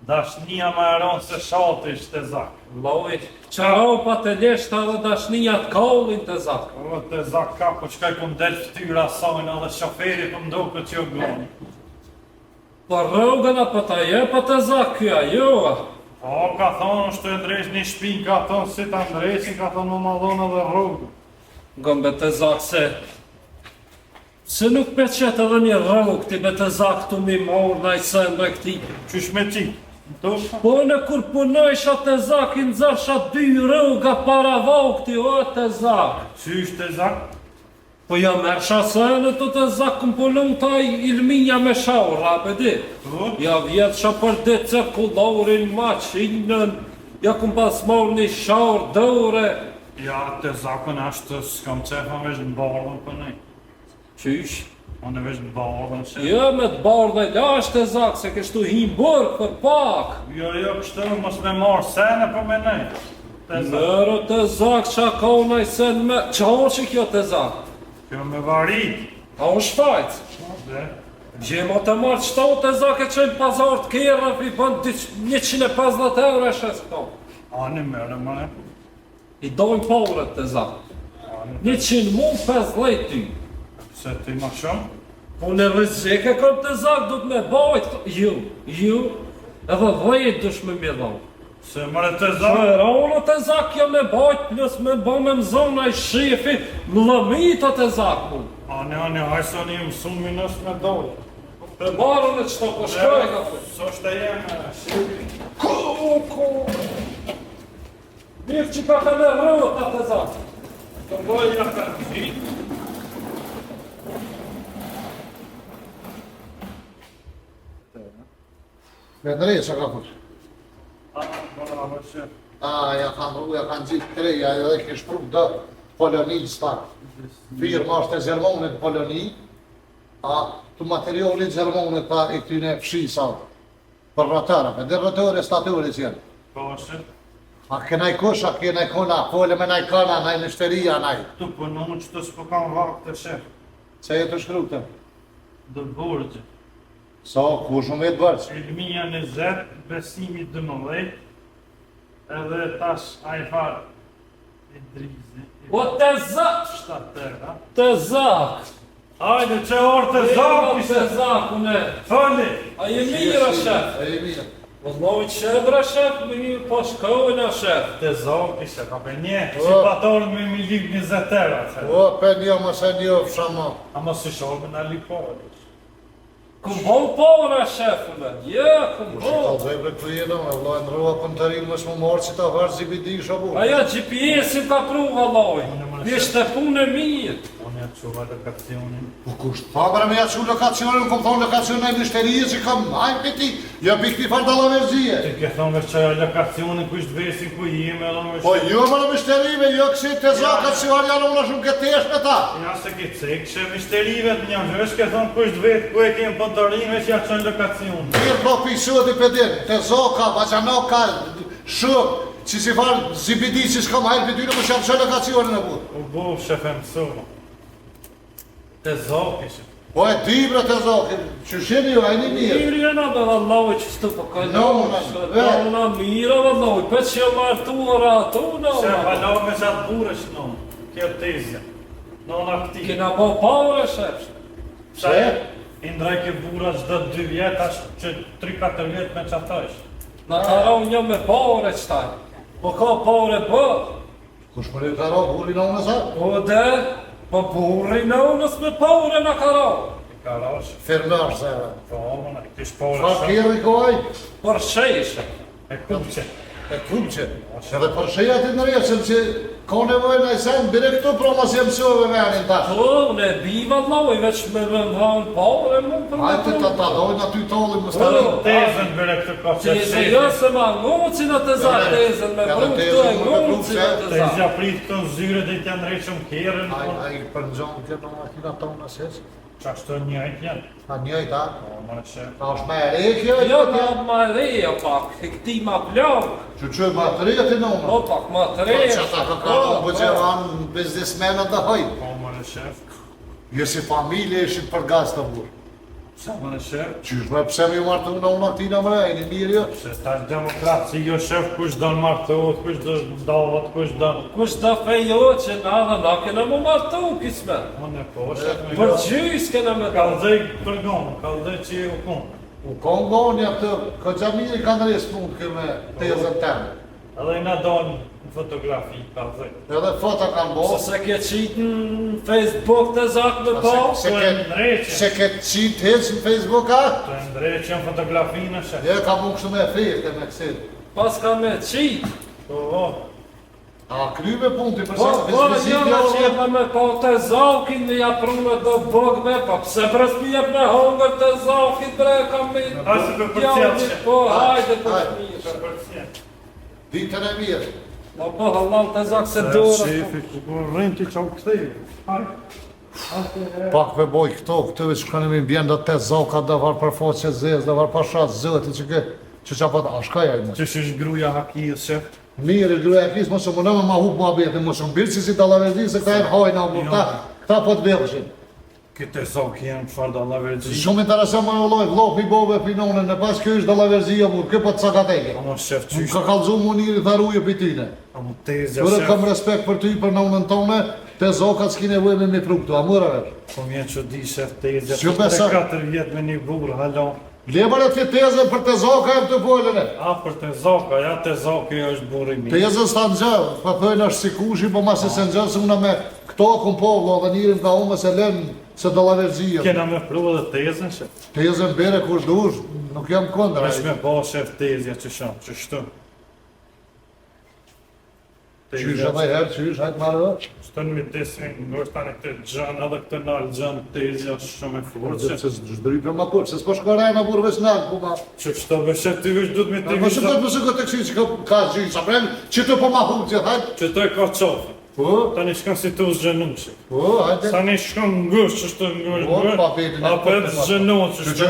[SPEAKER 1] Dashnia më eron se shati ishte zak.
[SPEAKER 4] Loj, qaropa të leshta dhe dashnia të kallin të zak.
[SPEAKER 1] O, të zak ka, po qka i këm del ftyra sajnë edhe shoferi këm do këtë jo goni.
[SPEAKER 4] Po rrugën apo ta jepa të zak kja, jo.
[SPEAKER 1] O, ka thonë është e drejsh një shpin, ka thonë si ta ndrejshin, ka thonë më madhone dhe rrugë.
[SPEAKER 4] Gëmbe të zak se nuk me qetë edhe një rrugë këti be të zak të mi morë në i sëndë e këti.
[SPEAKER 1] Qysh me qi?
[SPEAKER 4] Po në kur punojsha të zak i nëzërsha 2 rruga para vakti, o të zak.
[SPEAKER 1] Qysh të zak?
[SPEAKER 4] Po ja mersha sënë të zak këm punu taj ilminja me shaura, be di. Ja vjetë ша për dhe cirkullorin, maqinën, ja këm pas morë një shaur dore.
[SPEAKER 1] Ja, të zakën ashtë s'kam qefa vesh në bardhën për nej.
[SPEAKER 4] Qysh?
[SPEAKER 1] Unë vesh në bardhën se...
[SPEAKER 4] Jo me të bardhe lash të zak, se kështu hi burg për pak.
[SPEAKER 1] Jo, kështu mos me marë sene për me nej. Të zak.
[SPEAKER 4] Mërë të zak qa ka unaj sen me... Qa që kjo të zak?
[SPEAKER 1] Kjo me varit.
[SPEAKER 4] A u shfajt?
[SPEAKER 1] Dhe?
[SPEAKER 4] Gjema të marë qëta u të zak e qenë pazar të kjerë, i bën 150 euro e shes këto.
[SPEAKER 1] Ani mërë, mëre.
[SPEAKER 4] I dojnë paurët të zak. 100 mu 50 ty.
[SPEAKER 1] Se ti ma shumë?
[SPEAKER 4] Po në rëzike këm të zak du të me bajt. Ju. Edhe 10 dush me mjedhon.
[SPEAKER 1] Se mëre të zak?
[SPEAKER 4] Fërona të zak jo me bajt, plus me bo me mëzona i shefi, më lëmita të zak mu.
[SPEAKER 1] Ani, hajso një mësu minus me dojë.
[SPEAKER 4] Për marën e qëto po shkaj ka për.
[SPEAKER 1] So shte jeme,
[SPEAKER 4] Ko. Mirë që ka të me rrët atë të zak.
[SPEAKER 1] të bëjë një të zi.
[SPEAKER 2] Me drejtë që ka për.
[SPEAKER 1] Bravo, shef.
[SPEAKER 2] Ja kanë gjithë treja edhe kish pruk dë Poloni stak. Firma është e Zermonit Poloni, të materialit Zermonit ta i këtyne fshisa për rëtërave, dhe rëtëre statëre që jenë.
[SPEAKER 1] Po, shef.
[SPEAKER 2] A kënaj kush, a kënaj kona, pole me naj kana, naj nështeria, naj.
[SPEAKER 1] Tu pënunë që të s'po kam vakë të shef.
[SPEAKER 2] Se e të shkrute?
[SPEAKER 1] Dë burgjë.
[SPEAKER 2] So, kush më e të bërqë?
[SPEAKER 1] Elmia 20, besimi 12, edhe tash a i farë i drizi.
[SPEAKER 4] O të zak!
[SPEAKER 1] 7
[SPEAKER 4] Të zak!
[SPEAKER 1] Hajde që orë të zakë
[SPEAKER 4] Të zak, une.
[SPEAKER 1] Fëlli!
[SPEAKER 4] A je mira, shef?
[SPEAKER 2] E mirë.
[SPEAKER 4] Vëlloj qedra, shef, më një po shkojna, shef.
[SPEAKER 1] Të zakë ishe ka për një, që patorën me mi lip 20 euro.
[SPEAKER 2] O, për një më se një fshama.
[SPEAKER 1] A mos i shorë me në liporë.
[SPEAKER 4] Këm bon pora, shef, une. Këm
[SPEAKER 2] Kush i
[SPEAKER 4] bon.
[SPEAKER 2] kalzoj për këtë jenë, me vlojnë në rrua për në të rinë më shmë morë që ta vërë zibidi shabu.
[SPEAKER 4] Aja GPS-in ka pru, vëlloj. Vishte punë e mirë.
[SPEAKER 1] Unë ja quva lokacionin.
[SPEAKER 2] Po kusht pabra me ja që lokacionin, kom thonë lokacionin e mishterije që kam hajnë për ti, jo për këti farë dalaverzije.
[SPEAKER 1] Ti ke thonë veç që lokacionin ku ishtë vesin ku jime edhe më
[SPEAKER 2] Po jo më në mishterive, jo kësi të zakat që varë janë unë shumë këtë esh me ta.
[SPEAKER 1] Ja se ki cek, që mishterive të një vesh ke thonë ku ishtë vetë ku e kemë pëndërin veç ja qënë lokacionin.
[SPEAKER 2] Mirë po pisot i pedin, të zoka, vajanoka, shumë, që si farë zibidi që s'kam hajnë për dyre, më që që lokacionin e burë.
[SPEAKER 1] U bu, shefe mësuma. Të zok ishe.
[SPEAKER 2] Po e di bre të zoki, që sheni ju, hajni mirë.
[SPEAKER 4] Mirë jena be vëlloj që s'tu po kajnë.
[SPEAKER 2] Nona,
[SPEAKER 4] Nona mira vëlloj, për që jo martuara atu,
[SPEAKER 1] Se
[SPEAKER 4] nona.
[SPEAKER 1] vala me qatë burësh nëmë, kjo tezja. Nëna këti.
[SPEAKER 4] Kena po pare, shef.
[SPEAKER 2] Se?
[SPEAKER 1] Indraj ke bura çdo 2 vjet, ashtë që 3-4 vjet me qatësh.
[SPEAKER 4] Në karo një me pare qëtaj. Po ka pare bë.
[SPEAKER 2] Kush më le të ro, buri në unë sa?
[SPEAKER 4] Po de, po burri në unës me pare në karo.
[SPEAKER 1] I karash.
[SPEAKER 2] Firmar se e.
[SPEAKER 1] Po, mëna, këti shpore
[SPEAKER 2] Fa
[SPEAKER 1] shumë.
[SPEAKER 2] kjerë i kohaj?
[SPEAKER 4] Por sheshe.
[SPEAKER 1] E kupqe.
[SPEAKER 2] E kumqe. Edhe përsheja të nëresën që ka nevojë në sen, bire këtu pro mos jem mësove me anin tash.
[SPEAKER 4] Po, ne biva vëlloj, veç me vëndhanë pare, mu për
[SPEAKER 2] Hajte ta dojnë aty tolli më
[SPEAKER 1] Po,
[SPEAKER 2] stërë.
[SPEAKER 1] tezën bere këtë ka
[SPEAKER 4] Që se jo se ma ngucin atë zak tezën, me
[SPEAKER 2] Edhe
[SPEAKER 4] bru këtu e
[SPEAKER 2] tezën, me bru
[SPEAKER 4] ngucin
[SPEAKER 2] se-
[SPEAKER 4] atë zak.
[SPEAKER 1] Tezja prit këto zyre dhe i t'janë rejtë shumë kjerën.
[SPEAKER 2] Ai për nxonë këtë në makina tonë në sesë.
[SPEAKER 1] Qashtu njëjt janë.
[SPEAKER 2] A njëjt, a?
[SPEAKER 1] Po, më shef.
[SPEAKER 2] A është me e re kjo?
[SPEAKER 4] Jo, ma reja pak, këti ma plak.
[SPEAKER 2] Që ma të reja ti nëmë?
[SPEAKER 4] Po, pak ma të
[SPEAKER 2] Po
[SPEAKER 4] reja.
[SPEAKER 2] që ata ka bëgjeran biznismenët dhe hajt.
[SPEAKER 1] Po, më shef.
[SPEAKER 2] Je si familje ishit për gaz të burë.
[SPEAKER 1] Sa më shef?
[SPEAKER 2] Qysh me pse me ju martu në unë aktina më e një mirë jo?
[SPEAKER 1] Se ta demokraci jo shef kush do në martohet, kush do ndalët, kush do...
[SPEAKER 4] Kush da fejo që na kena mu martu kisme.
[SPEAKER 1] Unë po, shef me
[SPEAKER 4] Për gjys kena me
[SPEAKER 1] Kallëzej për gonë, kallëzej që u konë.
[SPEAKER 2] U kongonja të këtë mirë kanë resë punë këme tezën temë.
[SPEAKER 1] Edhe i na donë në fotografi, kallëzej.
[SPEAKER 2] Edhe foto kanë bo.
[SPEAKER 4] Se se ke qitë në Facebook të zak me po.
[SPEAKER 2] Se ke qitë hecë në Facebook, a?
[SPEAKER 1] Të ndreqen fotografi në shef.
[SPEAKER 2] Je ka mu kështu me fejtë me kësit.
[SPEAKER 4] Pas ka me qitë.
[SPEAKER 1] Po,
[SPEAKER 2] A kryve punë të
[SPEAKER 4] Po, jo me qepa me po të zakin me ja prunë do bëgme, po pse pres mi jep me hongër të zakin bre kam me...
[SPEAKER 1] Hajde për përcjellë, shef.
[SPEAKER 4] Po, hajde për
[SPEAKER 2] Hajde.
[SPEAKER 4] mirë.
[SPEAKER 2] Ditën e mirë.
[SPEAKER 4] Po, halal të zak se dora.
[SPEAKER 1] Shefi, ku rrinë ti që u këthej.
[SPEAKER 2] Pak me boj këtëve që kanë mi bjen do të zoka dhe varë për foqe zezë, dhe varë për shatë zëti që ke... Që qa pat, a shka jaj më?
[SPEAKER 1] Që është gruja hakijës, shef.
[SPEAKER 2] Mirë, gruja e kisë, mos më nëmë ma hupë ma bjetë, mos më birë që si dalaverdi, se këta e në hajna, këta po të bjellëshin.
[SPEAKER 1] Këtë zoki janë çfarë dallavergji.
[SPEAKER 2] Shumë interesant më vëlloj, vllopi bove pinonën, në pas kjo është dallaverzia mu, kjo po të sakateke.
[SPEAKER 1] Ama shef
[SPEAKER 2] Më
[SPEAKER 1] qysh,
[SPEAKER 2] ka kalzu mu njëri tharuje për tyne.
[SPEAKER 1] ama tezja
[SPEAKER 2] Kërë kam
[SPEAKER 1] shef.
[SPEAKER 2] respekt për ty, për nonën tone, te zokat s'ki nevoj me mi pruktu, a mëra vesh.
[SPEAKER 1] Po m'jen që di shef tezja,
[SPEAKER 2] Që
[SPEAKER 1] për
[SPEAKER 2] besa-
[SPEAKER 1] 3-4 vjet me një burë, halo.
[SPEAKER 2] Lebër e të tezën për te zoka e për të folën e.
[SPEAKER 1] A për të zoka, ja të zoki është burë i mi.
[SPEAKER 2] Tezën s'ta në gjë, pa thëjnë është si kushi, po mas e se në gjë, se una me këto kun po vlo dhe njërin ka ume se len se dallaverzia.
[SPEAKER 1] Kena me pru dhe tezën shef.
[SPEAKER 2] Tezën bere kur dush, nuk jam kondra.
[SPEAKER 1] Vesh me bo shef tezja që shumë, që shtu.
[SPEAKER 2] Qysh edhe herë, qysh, hajtë marrë dhe.
[SPEAKER 1] Shtën mi desin, nështë tani këtë gjën, edhe këtë nalë gjën, tezja është shumë e furë, që
[SPEAKER 2] Se s'drype ma kur, se s'po shkore na burve s'nalë, ku ma.
[SPEAKER 1] që kështu be shef ty vesh du të me të
[SPEAKER 2] Po shukot të kësi që ka gjyë, sa prem, që të po ma hu që hajtë.
[SPEAKER 1] që të e ka qofë.
[SPEAKER 2] Po,
[SPEAKER 1] Tani shkon si të zgjenushi.
[SPEAKER 2] po, hajtë.
[SPEAKER 1] Tani shkon ngush, që shtë
[SPEAKER 2] Po,
[SPEAKER 1] ngush,
[SPEAKER 2] pa petin e
[SPEAKER 1] apo e të zgjenuar, që
[SPEAKER 2] Që
[SPEAKER 1] shtë...
[SPEAKER 2] që,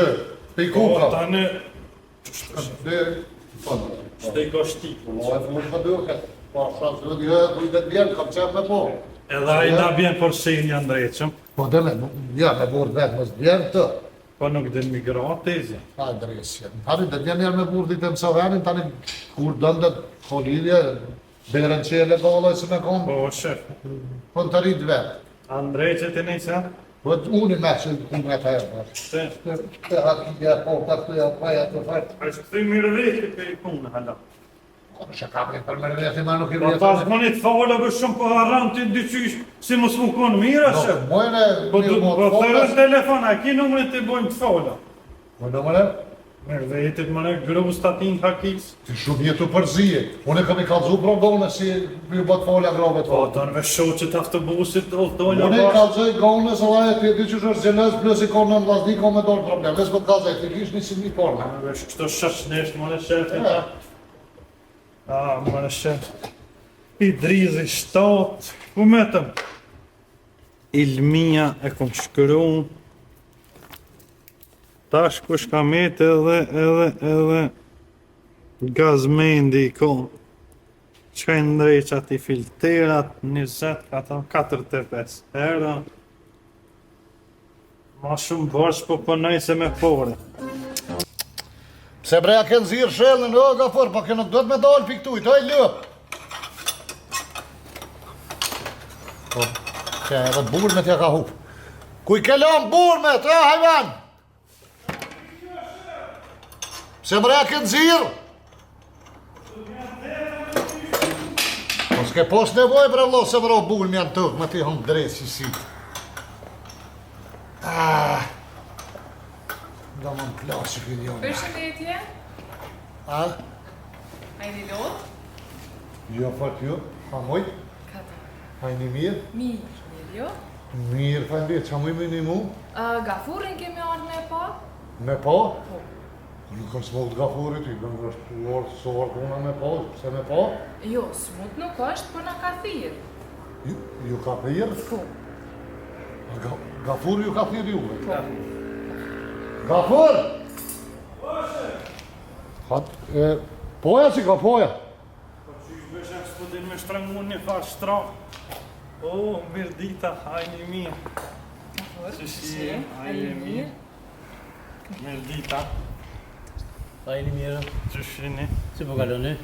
[SPEAKER 2] pe i
[SPEAKER 1] Po,
[SPEAKER 2] kuka.
[SPEAKER 1] tani,
[SPEAKER 2] Dhe, po,
[SPEAKER 1] shtë i ka shti.
[SPEAKER 2] po, e fërë më duket. Po, shasë dhe dhjë, dhujtë të bjerë, kam qef me po.
[SPEAKER 1] Edhe a i na bjen për shenja ndreqëm,
[SPEAKER 2] Po, dhe me, ja, me burë vetë, mos bjerë të.
[SPEAKER 1] po nuk din migra tezja.
[SPEAKER 2] Ha, dresje. Tani, dhe bjerë njerë me burë ditë e mësavenin, tani, kur dënë dhe holilje, beren që e legaloj se me konë,
[SPEAKER 1] Po, shef,
[SPEAKER 2] po në të rritë vetë.
[SPEAKER 1] a ndreqet e nejse?
[SPEAKER 2] Po, unë i me që ku me të herë.
[SPEAKER 1] Se,
[SPEAKER 2] Të hakija, po, të të japaja të fajtë.
[SPEAKER 1] a shtë të mirë veti për i punë, hala.
[SPEAKER 2] Që ka për mërëveti ma nuk i
[SPEAKER 1] Po, pas mënit falla për shumë po harran të dyqysh, si mos më konë mirë, shef.
[SPEAKER 2] Mojnë
[SPEAKER 1] Po,
[SPEAKER 2] një
[SPEAKER 1] po,
[SPEAKER 2] motë
[SPEAKER 1] thërën
[SPEAKER 2] folës.
[SPEAKER 1] telefon, a ki numërit të bojmë të falla.
[SPEAKER 2] Po, në mëre,
[SPEAKER 1] Mirë vetit më në gru statin hakis.
[SPEAKER 2] të shumë jetu përzije. Unë e kam i kalzu progone si ju bët folja grove të
[SPEAKER 1] Po,
[SPEAKER 2] folë.
[SPEAKER 1] të në veshoqit autobusit, dojnë
[SPEAKER 2] Unë e kalzoj gone se dhe e të që është gjenës, plus i konë në vlasni, konë me dorë problem. Vesë bët kalzoj, të kishë një si një forma.
[SPEAKER 1] Vesh kështu shashnesh, më në shefit, a? A, më në shef. I drizi shtat, ku metëm? Ilmia e kom shkru. Tash kush ka met edhe gazmendi i kom. Qka i ndrejq ati filterat, 20-45 euro. Ma shumë bërsh po pënej se me pore.
[SPEAKER 2] Pse breja kënë zirë shellën, o, gafor, po kënë nuk do të me dalë për këtuj, to i lëp. Po, që edhe burmet ja ka hupë. Kuj ke lamë burmet, o, hajvan! Pse breja kënë zirë? Po s'ke posh nevoj, bre vlo, se vro burmi janë tëk, me ti hëmë drejtë si si. Da më në plasë që këtë jonë.
[SPEAKER 5] Përshëndetje,
[SPEAKER 2] A?
[SPEAKER 5] a i një lot?
[SPEAKER 2] Jo, fat jo. Ha moj?
[SPEAKER 5] Kata.
[SPEAKER 2] Hajni mirë?
[SPEAKER 5] Mirë, mirë jo.
[SPEAKER 2] Mirë, faleminderit. Qa mu i mëni mu?
[SPEAKER 5] Gafurin kemi orë me pa?
[SPEAKER 2] Me pa?
[SPEAKER 5] Po.
[SPEAKER 2] Nuk kam smut gafurit, i bëm është orë, sorë kuna me pa, pse me pa?
[SPEAKER 5] Jo, smut nuk është, por na ka thirë.
[SPEAKER 2] Ju ka pirë?
[SPEAKER 5] Po.
[SPEAKER 2] Gafur ju ka thirë juve. Gafur! Poja që ka poja?
[SPEAKER 1] Po qysh beshem s'pëdin me shtrengun një farë shtra. O, mirë dita, hajni mirë. Qëshi, hajni mirë. Mirë dita.
[SPEAKER 6] Hajni mirë.
[SPEAKER 1] Qëshini?
[SPEAKER 6] Si po kaloni?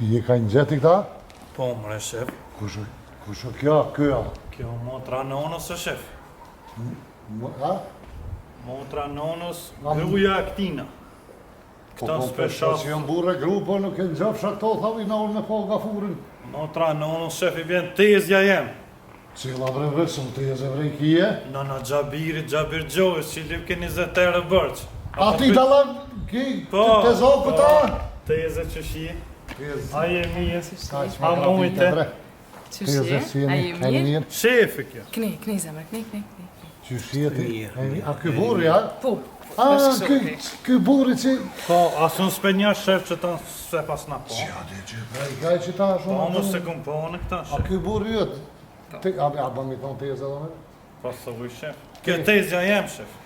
[SPEAKER 2] Je ka një gjeti këta?
[SPEAKER 1] Po, mre, shef.
[SPEAKER 2] Kusho kjo?
[SPEAKER 1] Kjo motra nonës o shef.
[SPEAKER 2] Ha?
[SPEAKER 1] Motra nonës, gruja e këtina. Këta
[SPEAKER 2] Po
[SPEAKER 1] s'peshas.
[SPEAKER 2] që jam burre grupo, nuk e në gjëfsha këto, thavi në orë me po gafurin.
[SPEAKER 1] Motra nonës, shef, i vjen tezja jem.
[SPEAKER 2] Cila vrevësëm të jeze vrejkije?
[SPEAKER 1] Nana Gjabir Gjojës, që lip ke 20 erë bërç.
[SPEAKER 2] A ti dalan ki të zopë ta?
[SPEAKER 1] Teze që shi. A je mirë.
[SPEAKER 2] Kaq
[SPEAKER 1] A mujte.
[SPEAKER 2] Teze si jemi mirë.
[SPEAKER 1] Shefi kjo.
[SPEAKER 5] Kni zemër, kni.
[SPEAKER 2] Që shjeti? A ky burri, a?
[SPEAKER 5] Po.
[SPEAKER 2] A, ky burri që...
[SPEAKER 1] Po, asun s'pe një shef që ta se pas na po.
[SPEAKER 2] Gjade që vrejkaj që ta
[SPEAKER 1] Po,
[SPEAKER 2] shumë
[SPEAKER 1] mos se kum po në këta
[SPEAKER 2] A
[SPEAKER 1] shef.
[SPEAKER 2] ky burri jëtë? A bëmi tonë teze dhe me?
[SPEAKER 1] Po, së vuj shef. Kjo tezja jem shef.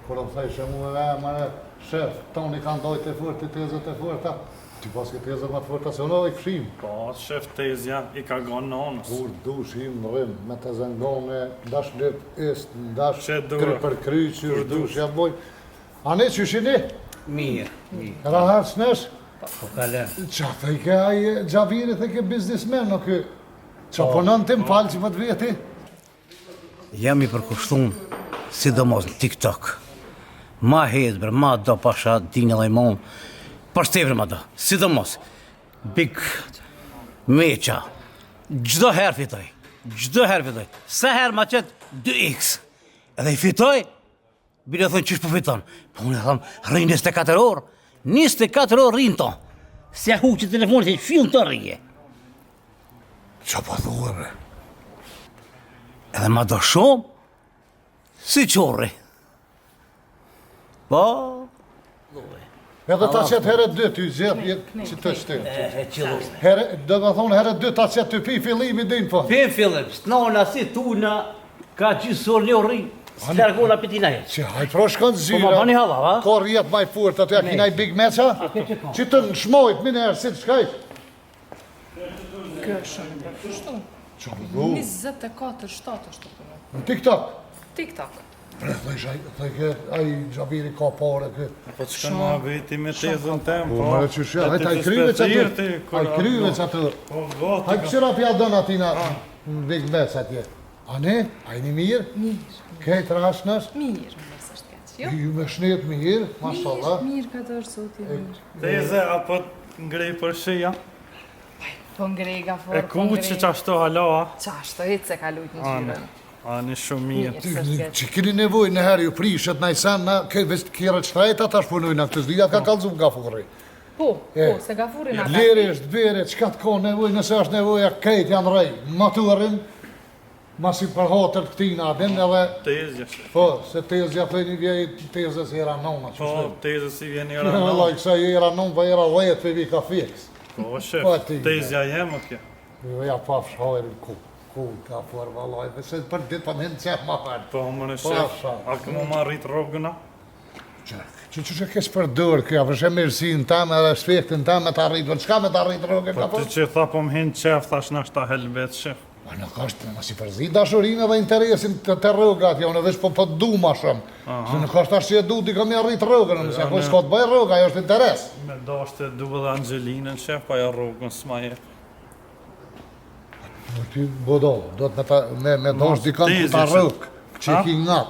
[SPEAKER 2] Kur më thajshë mu e mare, shef, toni kanë dojtë e fërë të tezët e fërta. Ti pas ke tezët më të fërta, se unë edhe i këshim.
[SPEAKER 1] Po, shef tezja i ka gonë nonës.
[SPEAKER 2] Kur dushim në rrim, me të zëngone, ndash lep, ist, ndash
[SPEAKER 1] Qe dura.
[SPEAKER 2] kry për kry, që dush ja boj. A ne që shini?
[SPEAKER 6] Mirë.
[SPEAKER 2] Rahat s'nesh?
[SPEAKER 6] Po kalon.
[SPEAKER 2] Qa thë i ke aje Gjavirit e ke biznismen, në kë? Qa punon të falë që më të vjeti?
[SPEAKER 6] Jam i përkushtum, sidomos në TikTok. Ma hedbër, ma do pasha dini lajmon, përshtevër ma do, sidomos. Big meqa, gjdo herë fitoj. Sa herë ma qëtë 2x. Edhe i fitoj, bile thonë qysh po fiton. Po unë e thamë, rrinë 24 orë, 24 orë rrinë to. Se hu që telefonit e fion të rrije.
[SPEAKER 2] Qa po thua, bre?
[SPEAKER 6] Edhe ma do shumë, si qorri. Po,
[SPEAKER 2] Edhe ta qëtë herët dy ty zjetë, që të shtë.
[SPEAKER 6] e qëllu.
[SPEAKER 2] Do të thonë herët dy ta qëtë ty pi fillimi din po.
[SPEAKER 6] Pim fillim, s'nona si tuna, ka gjysor një rri, s'largona pëtina jetë.
[SPEAKER 2] Që haj pro shkon
[SPEAKER 6] Po
[SPEAKER 2] zyra.
[SPEAKER 6] ma bani hava, va?
[SPEAKER 2] Ko rjetë maj furt, atë ja kinaj big meqa? Që të në shmojt, mine herë, si të shkaj?
[SPEAKER 5] Kjo është shumë për kështu.
[SPEAKER 2] Qa më du?
[SPEAKER 5] 24/7 është të punë.
[SPEAKER 2] Në TikTok.
[SPEAKER 5] TikTok.
[SPEAKER 2] Bre, thëjke, aj Gjabiri ka pare kë.
[SPEAKER 1] Po të shkën ma veti me tezën tem,
[SPEAKER 2] Po,
[SPEAKER 1] po.
[SPEAKER 2] mërë që shë, hajtë aj kryve që atë. Aj kryve që atë.
[SPEAKER 1] Po, gati.
[SPEAKER 2] Hajtë qëra pja dënë atina në big meq atje. A ne? Aj një mirë?
[SPEAKER 5] Mirë.
[SPEAKER 2] Kejtë rashnës?
[SPEAKER 5] Mirë, më nësë është keqë. Jo?
[SPEAKER 2] Ju me shnetë mirë, mashallah.
[SPEAKER 5] Mirë ka të është zoti mirë.
[SPEAKER 1] Teze, apo ngrej për shia.
[SPEAKER 5] Po ngrega forë,
[SPEAKER 1] E ku që qashto haloa.
[SPEAKER 5] Qashto, hitë se ka lujtë në qyren.
[SPEAKER 1] Ani shumë mirë.
[SPEAKER 5] Mirë.
[SPEAKER 2] Që keni nevoj në herë ju prishet në i sen, na kjera qëtrajta ta shpunoj në këtë zdia, ka kalzum gafuri.
[SPEAKER 5] Po, se gafurin ata.
[SPEAKER 2] Lirisht, birit, qka të ka nevoj, nëse është nevoja, kejt janë rej, maturin, masi për hotër këtina adin, edhe,
[SPEAKER 1] Tezja shef.
[SPEAKER 2] po, se tezja të një vjej, tezës i era nona, që
[SPEAKER 1] Po,
[SPEAKER 2] shtë.
[SPEAKER 1] tezë si vjen i
[SPEAKER 2] Në
[SPEAKER 1] rana.
[SPEAKER 2] lajë, kësa i era non, pa era vajet për vi ka fix.
[SPEAKER 1] Po, shef,
[SPEAKER 2] Po, ti.
[SPEAKER 1] tezja jem o kje.
[SPEAKER 2] Jo, ja pa fshajrin ku ka forë valaj, se për ditë pa më hinë qef ma farë.
[SPEAKER 1] Po, më në
[SPEAKER 2] Po,
[SPEAKER 1] shef.
[SPEAKER 2] sa.
[SPEAKER 1] A këmë ma rrit rogëna?
[SPEAKER 2] Që kesh për dërë këja, përshë mirësin tam edhe shpektin tam me të arritë, qka me të arritë rogën
[SPEAKER 1] Po,
[SPEAKER 2] ka po?
[SPEAKER 1] të që tha po më hinë qef, thash në është ta helbet shef.
[SPEAKER 2] Ma nuk është, ma si përzi dashurinë dhe interesin të rrogat, jo në vesh po du ma shumë. Se nuk është ashtë që e du t'i kam i arritë rrogën, nëse po s'ka të bëj rroga, ajo është interes.
[SPEAKER 1] Me dashte du dhe Angelinën shef, pa ja rogën s'ma je.
[SPEAKER 2] Ti bodo, do të me dash dikën ku ta rrog, që
[SPEAKER 1] Ha?
[SPEAKER 2] ki ngat.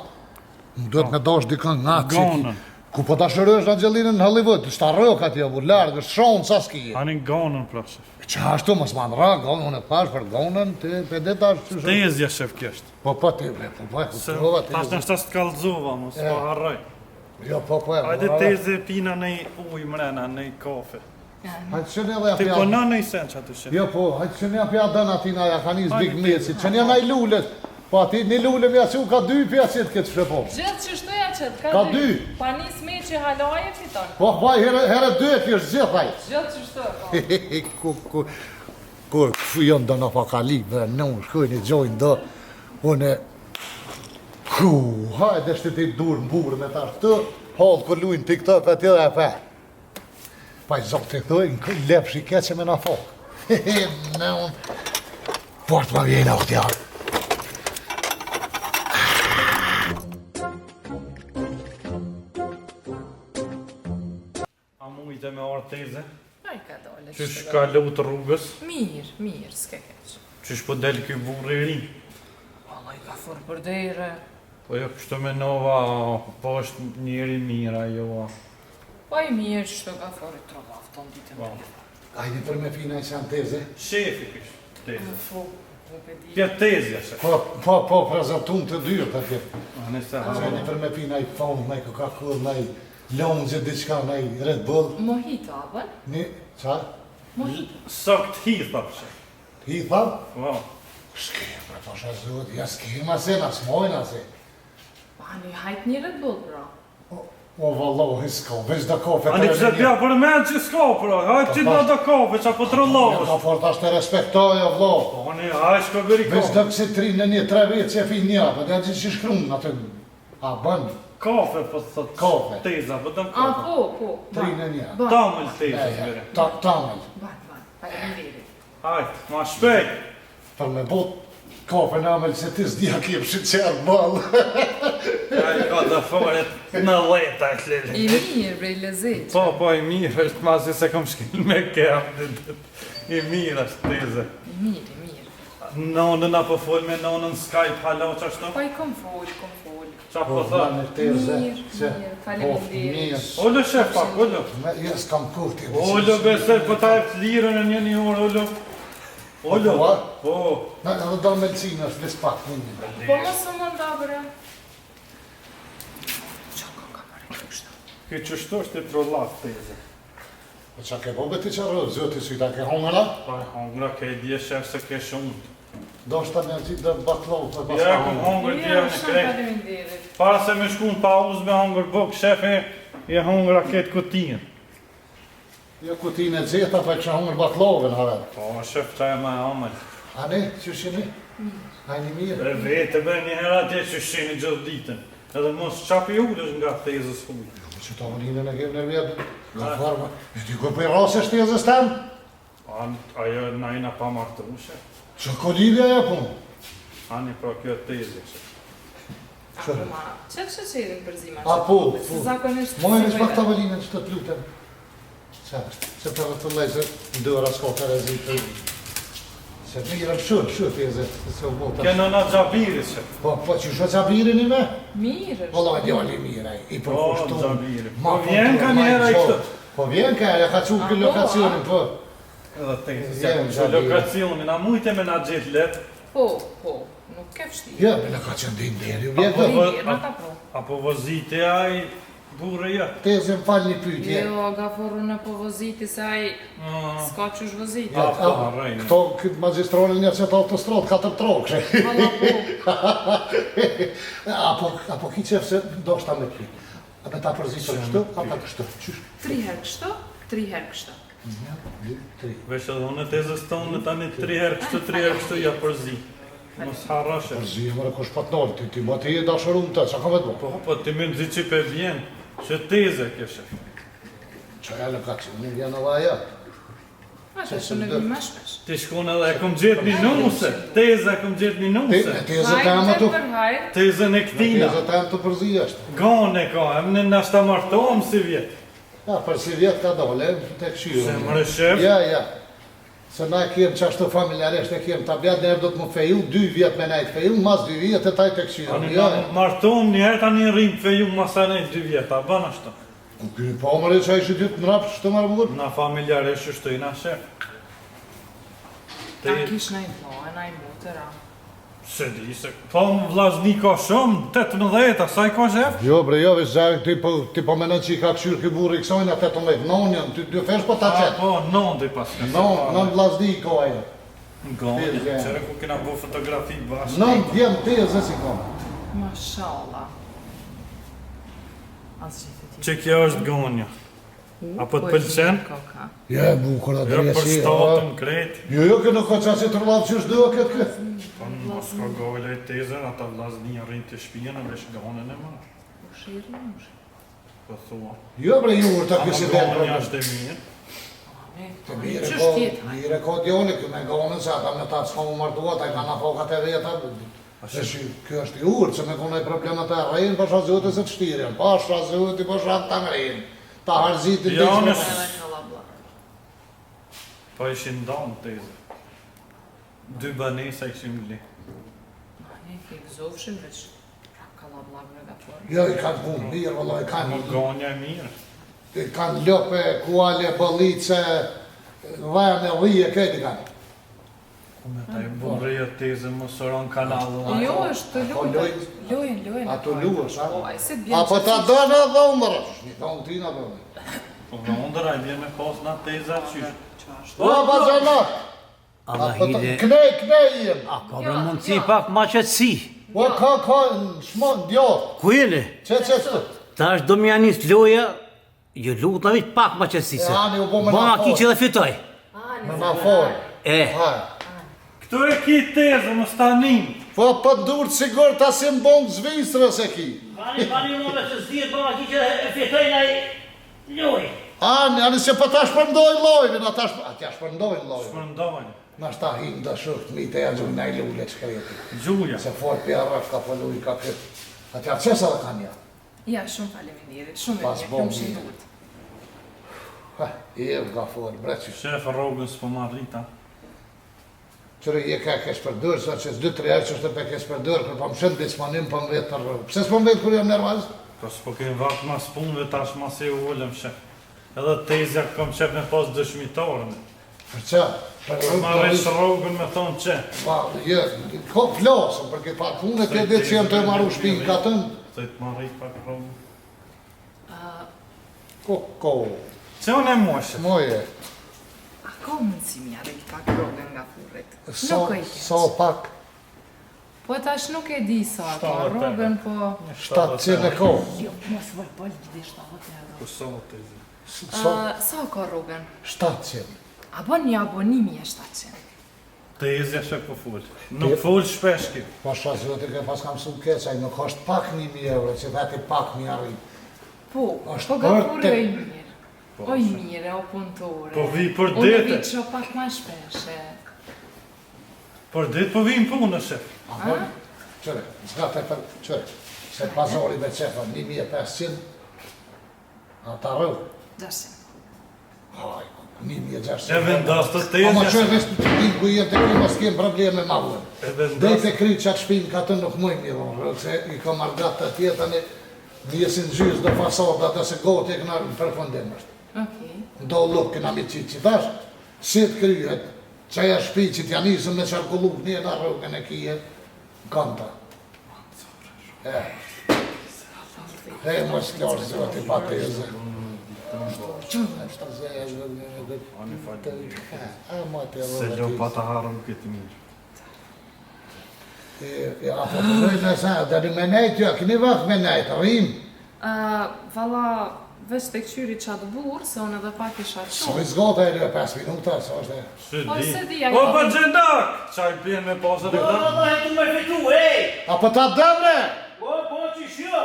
[SPEAKER 2] Do të me dash dikën ngat që ki.
[SPEAKER 1] Gonën.
[SPEAKER 2] Ku po ta shërësh Angelinën në Hollywood, është ta rrog atje, bu largë, është shonë sa s'ki.
[SPEAKER 1] Ani gonën pra shef.
[SPEAKER 2] Që ashtu mos ma ndra, gonën, unë e pash për gonën, ti pedeta është që shumë.
[SPEAKER 1] Tezja shef kjesht.
[SPEAKER 2] Po ti bre, po e
[SPEAKER 1] Se
[SPEAKER 2] kuptova ti.
[SPEAKER 1] tash në është të kallzova, mos pa harroj.
[SPEAKER 2] Jo, po e.
[SPEAKER 1] Hajde teze pina në uj mrena, në kafe.
[SPEAKER 2] Hajde që ne dhe
[SPEAKER 1] Ti
[SPEAKER 2] ja
[SPEAKER 1] po
[SPEAKER 2] pja.
[SPEAKER 1] në në i sen që aty shef.
[SPEAKER 2] Jo po, hajde që ne pja dën atina ja ka njës big meci, që një naj lullet. Po ati një lullet mja që u ka dy pja që të këtë shrepo.
[SPEAKER 5] Gjithë që shtoja qëtë,
[SPEAKER 2] Ka dy.
[SPEAKER 5] Pa nis me që halaje fiton.
[SPEAKER 2] Po vaj, herë dy e kështë gjithaj.
[SPEAKER 5] Gjithë që shtoja, po.
[SPEAKER 2] Kur këfu jonë do në pakali, bre, në unë shkoj një gjojnë do. Unë hajde shtë ti dur në burën e tash të, halë kër lujnë TikTok aty dhe e fe. Pa i zotë të këtoj, në lepsh i keqe me na fokë. Në unë, fort ma vjejnë o këtjarë.
[SPEAKER 1] A mujte me arteze?
[SPEAKER 5] Ai ka dole.
[SPEAKER 1] Qysh ka lutë rrugës?
[SPEAKER 5] Mirë, s'ke keq.
[SPEAKER 1] Qysh po del ky burr i ri?
[SPEAKER 5] Valla i ka furë për dere.
[SPEAKER 1] Po jo kështu me nova, po është njeri mirë ajo.
[SPEAKER 5] Po i mirë që të ka furë i trova ton ditë më mirë.
[SPEAKER 2] Ajde për me fina i që janë teze.
[SPEAKER 1] Shefi kështë teze.
[SPEAKER 5] Në fu, nuk e di.
[SPEAKER 1] Pja tezja se.
[SPEAKER 2] Po, prezentun të dyrë të tjetë.
[SPEAKER 1] Nëse
[SPEAKER 2] Ajde për me fina i fonë, na i Coca-Cola, na i lonxë, diçka, na i Red Bull.
[SPEAKER 5] Mojito, a bën?
[SPEAKER 2] Ni, qa?
[SPEAKER 5] Mojito.
[SPEAKER 1] Sokt hitha pëse.
[SPEAKER 2] Hi thamë?
[SPEAKER 1] Po.
[SPEAKER 2] S'kem, pra pasha zot, ja s'kem ase, na s'mojnë ase.
[SPEAKER 5] Pa, një hajt një Red Bull, bro.
[SPEAKER 2] O, vallohi s'ka, veç da kafe
[SPEAKER 1] Ani pëse pja për men që s'ka pra, hajt që da kafe që po të
[SPEAKER 2] Ja
[SPEAKER 1] rëllohës.
[SPEAKER 2] ka fort ashtë të respektoj, o vlo.
[SPEAKER 1] Ani, hajt shko bëri
[SPEAKER 2] Veç
[SPEAKER 1] kafe.
[SPEAKER 2] da kësi 3 në 1, 3 vetë që e fi një, për dhe gjithë që shkrunë atë. A, bën,
[SPEAKER 1] Kafe po të thot.
[SPEAKER 2] Kafe.
[SPEAKER 1] Teza, po të
[SPEAKER 5] A,
[SPEAKER 1] kafe.
[SPEAKER 5] po.
[SPEAKER 2] 3 në 1.
[SPEAKER 5] Ban,
[SPEAKER 1] Tamël teza zbire.
[SPEAKER 2] Tamël,
[SPEAKER 5] faleminderit.
[SPEAKER 1] Hajt, ma shpejt.
[SPEAKER 2] për me bot kafe në amel se ti s'dija kjem shi qërë balë.
[SPEAKER 1] Ai ka të foret në leta e shlele.
[SPEAKER 5] I mirë, bre, i lezet.
[SPEAKER 1] Po, i mirë është masi se kom shkil me kem. I mirë është teze.
[SPEAKER 5] I mirë.
[SPEAKER 1] Nonën apo fol me nonën Skype, halo që ashtu?
[SPEAKER 5] Pa i kom fol.
[SPEAKER 1] Qa po thot?
[SPEAKER 2] Në teze.
[SPEAKER 5] Mirë, faleminderit.
[SPEAKER 1] Ollo shef pak, ollo.
[SPEAKER 2] Jo s'kam kur ti.
[SPEAKER 1] Ollo besoj, po ta e të lirën e një orë, ollo. Ollo, po.
[SPEAKER 2] Në edhe do medicinë është lis pak një një.
[SPEAKER 5] Po mos më nda, bre. Qa ka mërë kështë?
[SPEAKER 1] Ky qështu është i trollat teze.
[SPEAKER 2] Po qa ke bobe ti që rrë, zëti si ta ke hongëra?
[SPEAKER 1] Pa e hongra ke i dje shef se ke shumë.
[SPEAKER 2] Do shta me qitë dhe baklovë të
[SPEAKER 1] Ja,
[SPEAKER 2] basta
[SPEAKER 1] kom
[SPEAKER 2] hongë.
[SPEAKER 1] hongër
[SPEAKER 5] Ja,
[SPEAKER 1] dje në
[SPEAKER 5] shumë
[SPEAKER 1] krejt.
[SPEAKER 5] faleminderit.
[SPEAKER 1] Para se me shku në pauzë me hongër buk, shefe, je hongra ketë kutinë.
[SPEAKER 2] Jo kutinë e gjeta, pa që hongër baklovën, haver.
[SPEAKER 1] Po, shef qa e ma amel.
[SPEAKER 2] A ne, që shini? Hajni mirë.
[SPEAKER 1] E vete be një herë atje që shini gjithë ditën. Edhe mos qapi ullësh nga tezës hujë.
[SPEAKER 2] Që ta mëninën e kemë në vjetë. Nga farma. E ti ku për rase shtezës temë?
[SPEAKER 1] Ajo najna pa martushe.
[SPEAKER 2] Që kolidhja ja punë?
[SPEAKER 1] Ani pra kjo tezë.
[SPEAKER 2] Qërë?
[SPEAKER 5] Që qërin për zima?
[SPEAKER 2] A po,
[SPEAKER 5] Se zakonisht...
[SPEAKER 2] Mojnë ishë pak të vëllinën që të të lutem. Qa është? Se për të lejse ndëra s'ka të rezitë. Se mirëm shumë teze. Se u bota.
[SPEAKER 1] Keno na Gjabiri që.
[SPEAKER 2] Po që shë qabirin i me?
[SPEAKER 5] Mirë është.
[SPEAKER 2] Valla e djali mirë, i përkushtu.
[SPEAKER 1] Gjabiri. Po vjen ka një herë i këtë.
[SPEAKER 2] Po vjen ka, ja ka qukë lokacionin, po.
[SPEAKER 1] Edhe tezë, se
[SPEAKER 2] Vjen
[SPEAKER 1] kom që
[SPEAKER 2] Gjabiri.
[SPEAKER 1] lokacionin, a mujte me na gjithë letë.
[SPEAKER 5] Po, nuk ke fështi.
[SPEAKER 2] Ja, me në ka qënë din deri, u
[SPEAKER 5] Po,
[SPEAKER 2] vjetë.
[SPEAKER 5] i mirë, në ka pro.
[SPEAKER 1] Apo vozite aj burë ja.
[SPEAKER 2] Teze më falë një pytje.
[SPEAKER 5] Jo, gaforru në po voziti, se aj s'ka qësh voziti.
[SPEAKER 1] Ja. po, rrejnë.
[SPEAKER 2] Këto, këtë magistralin një qëtë autostradë, 4 trokë.
[SPEAKER 5] Valla po,
[SPEAKER 2] Apo ki qefë se do shta me ty. A me ta përzitër kështu, a ta kështu. Qysh?
[SPEAKER 5] 3 herë kështu, 3 herë kështu.
[SPEAKER 2] 1, 2, 3.
[SPEAKER 1] Vesh edhe unë tezës tonë tani 3 herë kështu ja përzi. Mos harrashe.
[SPEAKER 2] Përzitër, mërë kush pat nërë, ti ma ti e dashërum të, që ka me të bo?
[SPEAKER 1] Po ti më nëzi që pe vjen, që teze keshe.
[SPEAKER 2] Që e lokacionin vjen edhe aja.
[SPEAKER 5] A që shumë në vimë më shpesh.
[SPEAKER 1] Ti shkon edhe e kom gjetë një numëse, teze e kom gjetë një numëse.
[SPEAKER 2] Teze të amë të...
[SPEAKER 5] për hajrë.
[SPEAKER 1] Tezën e këtina.
[SPEAKER 2] Teze të amë të përzitër është.
[SPEAKER 1] Gone ka, emne nështë ta martohëm si vjetë.
[SPEAKER 2] Ja, për si vjetë ka dole, të këshyrë.
[SPEAKER 1] Se më rëshef.
[SPEAKER 2] Ja. Se na kemë që ashtu familjaresht e kemë tabjat, nërë do të më fejul, 2 vjetë me najtë fejul, mas 2 vjetë e taj të këshyrë.
[SPEAKER 1] Ani na martohëm një herë tani rrim feju masanej 2 vjeta, ban ashtu.
[SPEAKER 2] Kënë po mëre që a ishë dytë në rapë, shtë marë mëgur?
[SPEAKER 1] Na familjare shështu i na shef.
[SPEAKER 5] A kish në i plojë, në i mutëra.
[SPEAKER 1] Se di se, po më vlazni ka shumë, 18, saj ka shef?
[SPEAKER 2] Jo bre, jo, veç zërë, ti po menon që i ka këshyrë këj burë i kësojnë, 18, nonjën, ty fesh po ta qetë.
[SPEAKER 1] Po, non dhe pas ka.
[SPEAKER 2] Non vlazni i ka ajo.
[SPEAKER 1] Gone,
[SPEAKER 2] Tezë.
[SPEAKER 1] qëre ku kena bo fotografi bashkë.
[SPEAKER 2] Non djem tezë si ka.
[SPEAKER 5] Mashallah. Asë gjithë ti.
[SPEAKER 1] Që kjo është gonja. Apo të pëlqen?
[SPEAKER 2] Ja, bukur atë
[SPEAKER 1] Jo për
[SPEAKER 2] dresi.
[SPEAKER 1] statën krejt.
[SPEAKER 2] Jo, kënë ka qasi të rëllatë që shdo këtë.
[SPEAKER 1] Po mos ka gojle të tezën, ata vllazni rrinë të shtëpinë veç gonën e marr. Po thua.
[SPEAKER 2] Jo, bre, ju të kësi dhe
[SPEAKER 1] Gonën
[SPEAKER 2] problem.
[SPEAKER 1] jashtë e mirë.
[SPEAKER 2] Të mire ka djone, kjo me gonën, se ata me ta s'ka mu martua, ta i ka na fokat e veta. Kjo është i urë, që me kone problemet e rejnë, pasha zote se të shtirën, pasha zote, pasha të ngrinë. Ta harzitin të
[SPEAKER 1] Janës.
[SPEAKER 2] ishme.
[SPEAKER 1] Po ishin ndonë tezë. 2 banesa ishin vli.
[SPEAKER 5] Ne ke gëzofshin veç. Kalablak me gafur.
[SPEAKER 2] Jo, i kanë punë mirë, vëllaj,
[SPEAKER 1] Mo
[SPEAKER 2] kanë
[SPEAKER 1] gonja e mirë.
[SPEAKER 2] i kanë ljope, kuale, bëllice, vajnë e dhije, këtë i kanë.
[SPEAKER 1] Me ta i burrija tezën më sëron kanalë.
[SPEAKER 5] Jo, është të
[SPEAKER 2] Po,
[SPEAKER 5] luajt. Lojën.
[SPEAKER 2] Ato luësh, a?
[SPEAKER 5] Po, ai se të bjen.
[SPEAKER 2] Apo ta dënë e dhëmërës. Një thonë tina dhëmërë.
[SPEAKER 1] Po vëndëra i bje me kos në teza qysh.
[SPEAKER 2] O, bazanak!
[SPEAKER 6] Allah
[SPEAKER 2] Apo të
[SPEAKER 6] hile.
[SPEAKER 2] knej jem.
[SPEAKER 6] A ka për mundësi pak ma qëtësi.
[SPEAKER 2] O, ka, shmon, djohë.
[SPEAKER 6] Ku jeni?
[SPEAKER 2] Që të?
[SPEAKER 6] Ta është do më janis loja, ju lutë në vitë pak ma qëtësi se.
[SPEAKER 2] E, ani, u bo me
[SPEAKER 6] Ba
[SPEAKER 2] na
[SPEAKER 6] ki që
[SPEAKER 2] forë.
[SPEAKER 6] dhe fitoj.
[SPEAKER 2] Me na forë.
[SPEAKER 6] E,
[SPEAKER 1] Këtu e ki tezë, më stanin.
[SPEAKER 2] Po, për ndurë sigur ta si mbongë Zvistrës e ki.
[SPEAKER 6] Bani më me që zdirë, ba ki që e fitoj në i loj.
[SPEAKER 2] Ani se për ta shpërndojnë lojnë, atja shpërndojnë lojnë.
[SPEAKER 1] Shpërndojnë.
[SPEAKER 2] Në shta himë dhe shukët, mi të janë gjujnë i lulle që kreti.
[SPEAKER 1] Gjuja.
[SPEAKER 2] Se fort për arraf ka pëllu i ka këtë. Atja qësa dhe kanë ja?
[SPEAKER 5] Ja, shumë faleminderit. Shumë
[SPEAKER 2] Pas
[SPEAKER 5] e mirë,
[SPEAKER 2] bom
[SPEAKER 5] kam
[SPEAKER 2] mirë.
[SPEAKER 5] shëndut.
[SPEAKER 2] I e ka fort, breqë.
[SPEAKER 1] Shef rrogën s'po marrita.
[SPEAKER 2] Qërë je ka ke shpërdojrë, sa që 2-3 herë që është të pe ke shpërdojrë, kërë pa më shëndë dismanim për më vetë të rrugë. Pse s'po më vetë kërë jam nervaz?
[SPEAKER 1] Po s'po kemë vakë mas punëve tash mas e ullëm shef. Edhe tezja kom qef me pas dëshmitarën.
[SPEAKER 2] Për që? Për
[SPEAKER 1] Marrësh rrogën me thonë që.
[SPEAKER 2] Pa, je, ko flasëm, për këtë pa punë të ditë që jenë të maru shpinë ka tënë.
[SPEAKER 1] Se të marrit pak rrogën.
[SPEAKER 2] Ko,
[SPEAKER 1] Që unë e moshe?
[SPEAKER 2] moje,
[SPEAKER 5] A ka mundësi mi arrit pak rogën nga furrit?
[SPEAKER 2] so
[SPEAKER 5] Nuk e keq.
[SPEAKER 2] pak,
[SPEAKER 5] Po tash nuk e di sa ka
[SPEAKER 1] 70
[SPEAKER 5] rogën, po...
[SPEAKER 2] 700 e ko.
[SPEAKER 5] Jo, mos voj, po lidi 70 euro.
[SPEAKER 1] Po sa tezja?
[SPEAKER 2] So,
[SPEAKER 5] Sa ka rogën?
[SPEAKER 2] 700.
[SPEAKER 5] A bën një abonimi e 700.
[SPEAKER 1] Tezja shef po full. Nuk full shpesh ki.
[SPEAKER 2] Po shasë zote ke pas kam su keqaj, nuk është pak 1.000 euro, që veti pak mi arrit.
[SPEAKER 5] Po,
[SPEAKER 2] Është
[SPEAKER 5] po gafur
[SPEAKER 2] vërtet.
[SPEAKER 5] o i mirë. O i mirë, o punëtore.
[SPEAKER 1] Po vi për
[SPEAKER 5] Unë
[SPEAKER 1] dete.
[SPEAKER 5] vi që pak ma shpeshe.
[SPEAKER 1] Për ditë po vim punë shef.
[SPEAKER 2] Apo, qëre, zgate për, qëre, se pazori me qefa 1.500, a ta rëv,
[SPEAKER 5] Gjashim.
[SPEAKER 2] haj, 1.600.
[SPEAKER 1] E vendas të
[SPEAKER 2] Ama
[SPEAKER 1] tezja.
[SPEAKER 2] qërë nësë të pinë ku jetë të kri, mas kemë probleme ma vërë.
[SPEAKER 1] E
[SPEAKER 2] Dhe i
[SPEAKER 1] vendas.
[SPEAKER 2] të kri që atë shpinë ka të nuk mëjmë i dhonë, se i ka margat të tjetën e vjesin gjysë dhe fasadat dhe se gotë e këna në përfundim është.
[SPEAKER 5] Okej.
[SPEAKER 2] Do lukë këna mi qitë që tash, si të kryet, që aja shpi që t'ja nisëm me qarkullu një në rrugën e kije, kanta. E, mos klarë zëti pa të jëzë.
[SPEAKER 1] Se gjo pa të harëm këtë mirë.
[SPEAKER 2] Apo të dojnë në sa, dhe në me nejtë, jo, këni vakë me nejtë, rrim.
[SPEAKER 5] Valla, veç të këqyri qatë burë, se unë edhe pak isha
[SPEAKER 2] Së
[SPEAKER 5] qumë.
[SPEAKER 2] i zgota e lë 5 minuta, së është e...
[SPEAKER 1] Shë
[SPEAKER 5] Po, se
[SPEAKER 1] di.
[SPEAKER 5] di, a
[SPEAKER 1] O
[SPEAKER 5] ka-
[SPEAKER 1] për gjendak! Qaj pjen me pasët e da.
[SPEAKER 6] e tu me fitu, e!
[SPEAKER 2] Apo ta dëmre!
[SPEAKER 6] Po që shjo!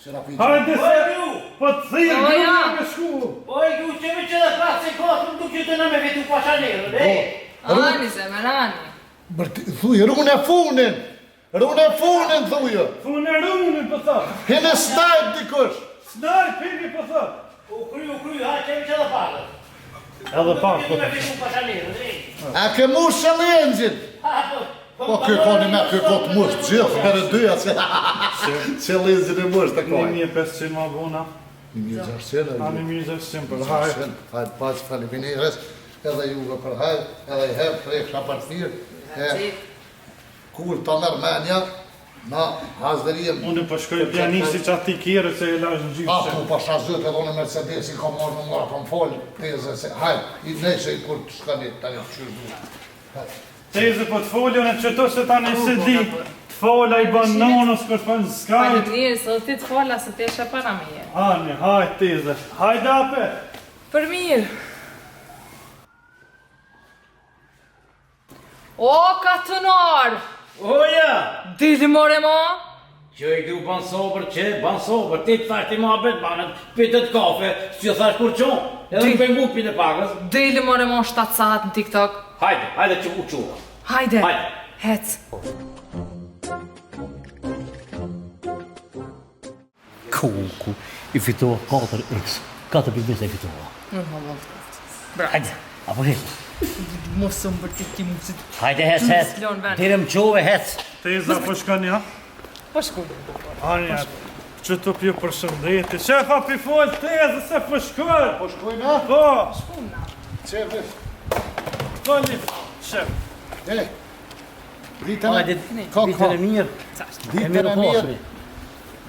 [SPEAKER 2] Që na piqë.
[SPEAKER 1] Hajde se!
[SPEAKER 6] ju!
[SPEAKER 1] Po të thirë
[SPEAKER 5] Po, ja.
[SPEAKER 1] grënë me shku!
[SPEAKER 6] Po i du që me që dhe prasë e katër, du që të në me fitu pashanerën, e!
[SPEAKER 5] Ani, zemerani.
[SPEAKER 2] Thuj, rune funin! Rune funin, thuj!
[SPEAKER 1] Funë rrunin për thot!
[SPEAKER 2] Hine snajt dikush!
[SPEAKER 1] Snaj, pini për thot!
[SPEAKER 6] U kry, ha që me që dhe parë.
[SPEAKER 1] Edhe pak,
[SPEAKER 6] Du që të me fitu pashanerën, e!
[SPEAKER 2] A ke mush që lëngjin? Po kjo ka një me, kjo ka të mush gjithë, herë dyja, që lëngjin e mush të kaj.
[SPEAKER 1] 1500 ma bona.
[SPEAKER 2] 1.600,
[SPEAKER 1] A 1600 për hajë.
[SPEAKER 2] Hajtë pas faliminires, edhe juve për hajtë, edhe i herë preksha partirë.
[SPEAKER 5] Gjithë.
[SPEAKER 2] Kur të mërmenja, na hazdërijem.
[SPEAKER 1] Unë po shkoj pianisti që ati kjerë se e lash në gjyqë.
[SPEAKER 2] Aku pa shazët edhe në Mercedesin ka marrë në mora për më folë, teze se hajtë, i nejse i kur të shkanit, tani të qyrë duhet.
[SPEAKER 1] Teze po të foljo në qëto se tani se di. Të fola i ban nonës kërë për në skajt.
[SPEAKER 5] Faleminderit, sot ti të fola se ti e shë para me je.
[SPEAKER 1] Ani, hajt teze. Hajde ape!
[SPEAKER 5] Për mirë. O, katunar!
[SPEAKER 6] Oja!
[SPEAKER 5] Dili more ma?
[SPEAKER 6] Që i du ban sobër, ti të thash ti ma bet banët, pitet kafe, si jo thash kur qonë, edhe në pengu pite pakës.
[SPEAKER 5] Dili more ma 7 saat në TikTok.
[SPEAKER 6] Hajde që u qua.
[SPEAKER 5] Hajde.
[SPEAKER 6] Hajde.
[SPEAKER 5] Hec.
[SPEAKER 6] Ku, i fitova 4x, 4.20 i fitova.
[SPEAKER 5] Bra.
[SPEAKER 6] Hajde, apo hec.
[SPEAKER 5] Mosëm për ti ki musit.
[SPEAKER 6] Hajde hec.
[SPEAKER 5] S'lon ven.
[SPEAKER 6] Dire më qove hec.
[SPEAKER 1] Teza po shkon ja.
[SPEAKER 5] Po shku.
[SPEAKER 1] Anja, që të pjo për shëndeti. Shefa pi fol tezë se po shkon.
[SPEAKER 2] Po shkojna?
[SPEAKER 1] Po,
[SPEAKER 2] Qeve,
[SPEAKER 1] foli, shef.
[SPEAKER 2] ditën
[SPEAKER 6] Hajde,
[SPEAKER 2] ka
[SPEAKER 6] ditën e mirë.
[SPEAKER 2] ditën e mirë.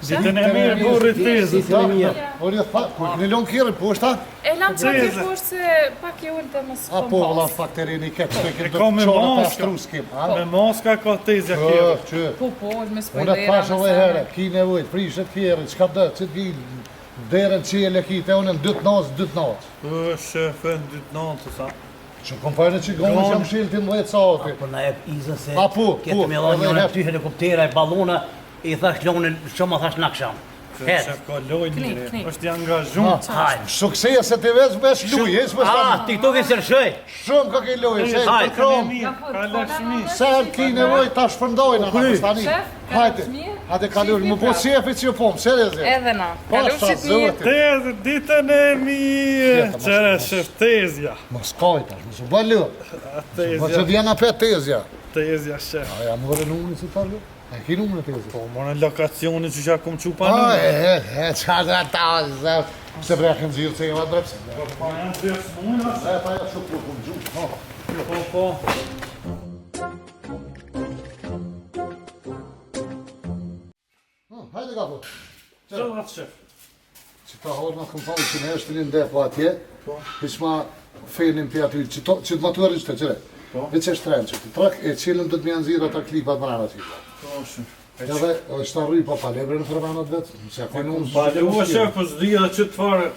[SPEAKER 1] Ditën e mirë burrit tezës.
[SPEAKER 6] Ditën e mirë.
[SPEAKER 2] Por jo fa, kur në lon kjerën poshta?
[SPEAKER 5] E lam që
[SPEAKER 1] Teze.
[SPEAKER 5] ke poshtë se pak e ullë të mos
[SPEAKER 2] A po, valla fakterini këtë që
[SPEAKER 1] E
[SPEAKER 2] këtë
[SPEAKER 1] ka me
[SPEAKER 2] qona
[SPEAKER 1] maska.
[SPEAKER 2] pastru s'kim, a?
[SPEAKER 1] Me maska ka tezja
[SPEAKER 2] Po,
[SPEAKER 1] kjerë.
[SPEAKER 2] që.
[SPEAKER 5] Po, me
[SPEAKER 2] Unë të
[SPEAKER 5] spoilera.
[SPEAKER 2] pasha dhe herë, ki nevojt, prishet kjerën, qka dë, që t'gi derën qele kite, unë në 2 natë.
[SPEAKER 1] Po, shefe, në dytë natë, sa.
[SPEAKER 2] Që kom përre që gonë që më shilë ti 10 sati.
[SPEAKER 6] Po na jep izën se
[SPEAKER 2] A, po,
[SPEAKER 6] kjetë me dha
[SPEAKER 2] edhe
[SPEAKER 6] njënë
[SPEAKER 2] hep.
[SPEAKER 6] ty helikoptera e balona, i thash lonin, shumë thash në aksham. Hec.
[SPEAKER 1] Shef ka loj njëri,
[SPEAKER 5] Knik.
[SPEAKER 1] është i angazhum.
[SPEAKER 6] Hajde.
[SPEAKER 2] Suksese të veç veç luje, s'me
[SPEAKER 6] Ah, TikTok e sërshëj.
[SPEAKER 2] shumë ka ke luje, se
[SPEAKER 6] Hajde.
[SPEAKER 2] të krom.
[SPEAKER 1] Ka lakshmi.
[SPEAKER 2] Se ki nevoj ta shpërndojnë ata pastani.
[SPEAKER 5] Shef,
[SPEAKER 2] Hajde,
[SPEAKER 5] mirë?
[SPEAKER 2] hajde kalur, më po shefi që jo pomë, seriozisht.
[SPEAKER 5] Edhe na. Kalushit mirë.
[SPEAKER 1] Tezë, ditën e mirë. Qere, shef, tezja.
[SPEAKER 2] Mos kajta, mos u bë lë. Mos që
[SPEAKER 1] Tezja,
[SPEAKER 2] vjen apet tezja.
[SPEAKER 1] tezja, shef.
[SPEAKER 2] A ja morë numrin si ta lë? E ki numrin e tezja.
[SPEAKER 1] Po, morën lokacioni që që akum qupa
[SPEAKER 2] A,
[SPEAKER 1] në.
[SPEAKER 2] qa dhe ta, se brekin zirë që i va drepsi.
[SPEAKER 1] Po, janë të smuna.
[SPEAKER 2] E ta ja shumë plukun gjumë.
[SPEAKER 1] Po, po.
[SPEAKER 2] Hajde ka po.
[SPEAKER 1] Që dhe atë shef.
[SPEAKER 2] Që ta horë në këmpani që në është një ndepo atje, hiq ma fenin për aty, që të matuar ishte, qëre. Veç e shtrenë që të trak, e qilën do të mjanë zirë ata klipat mërana që.
[SPEAKER 1] Po, shef.
[SPEAKER 2] Edhe është ta rry pa palebre në fërmanat vetë, se ako në unë
[SPEAKER 1] Pale u shef, po s'di edhe që të farë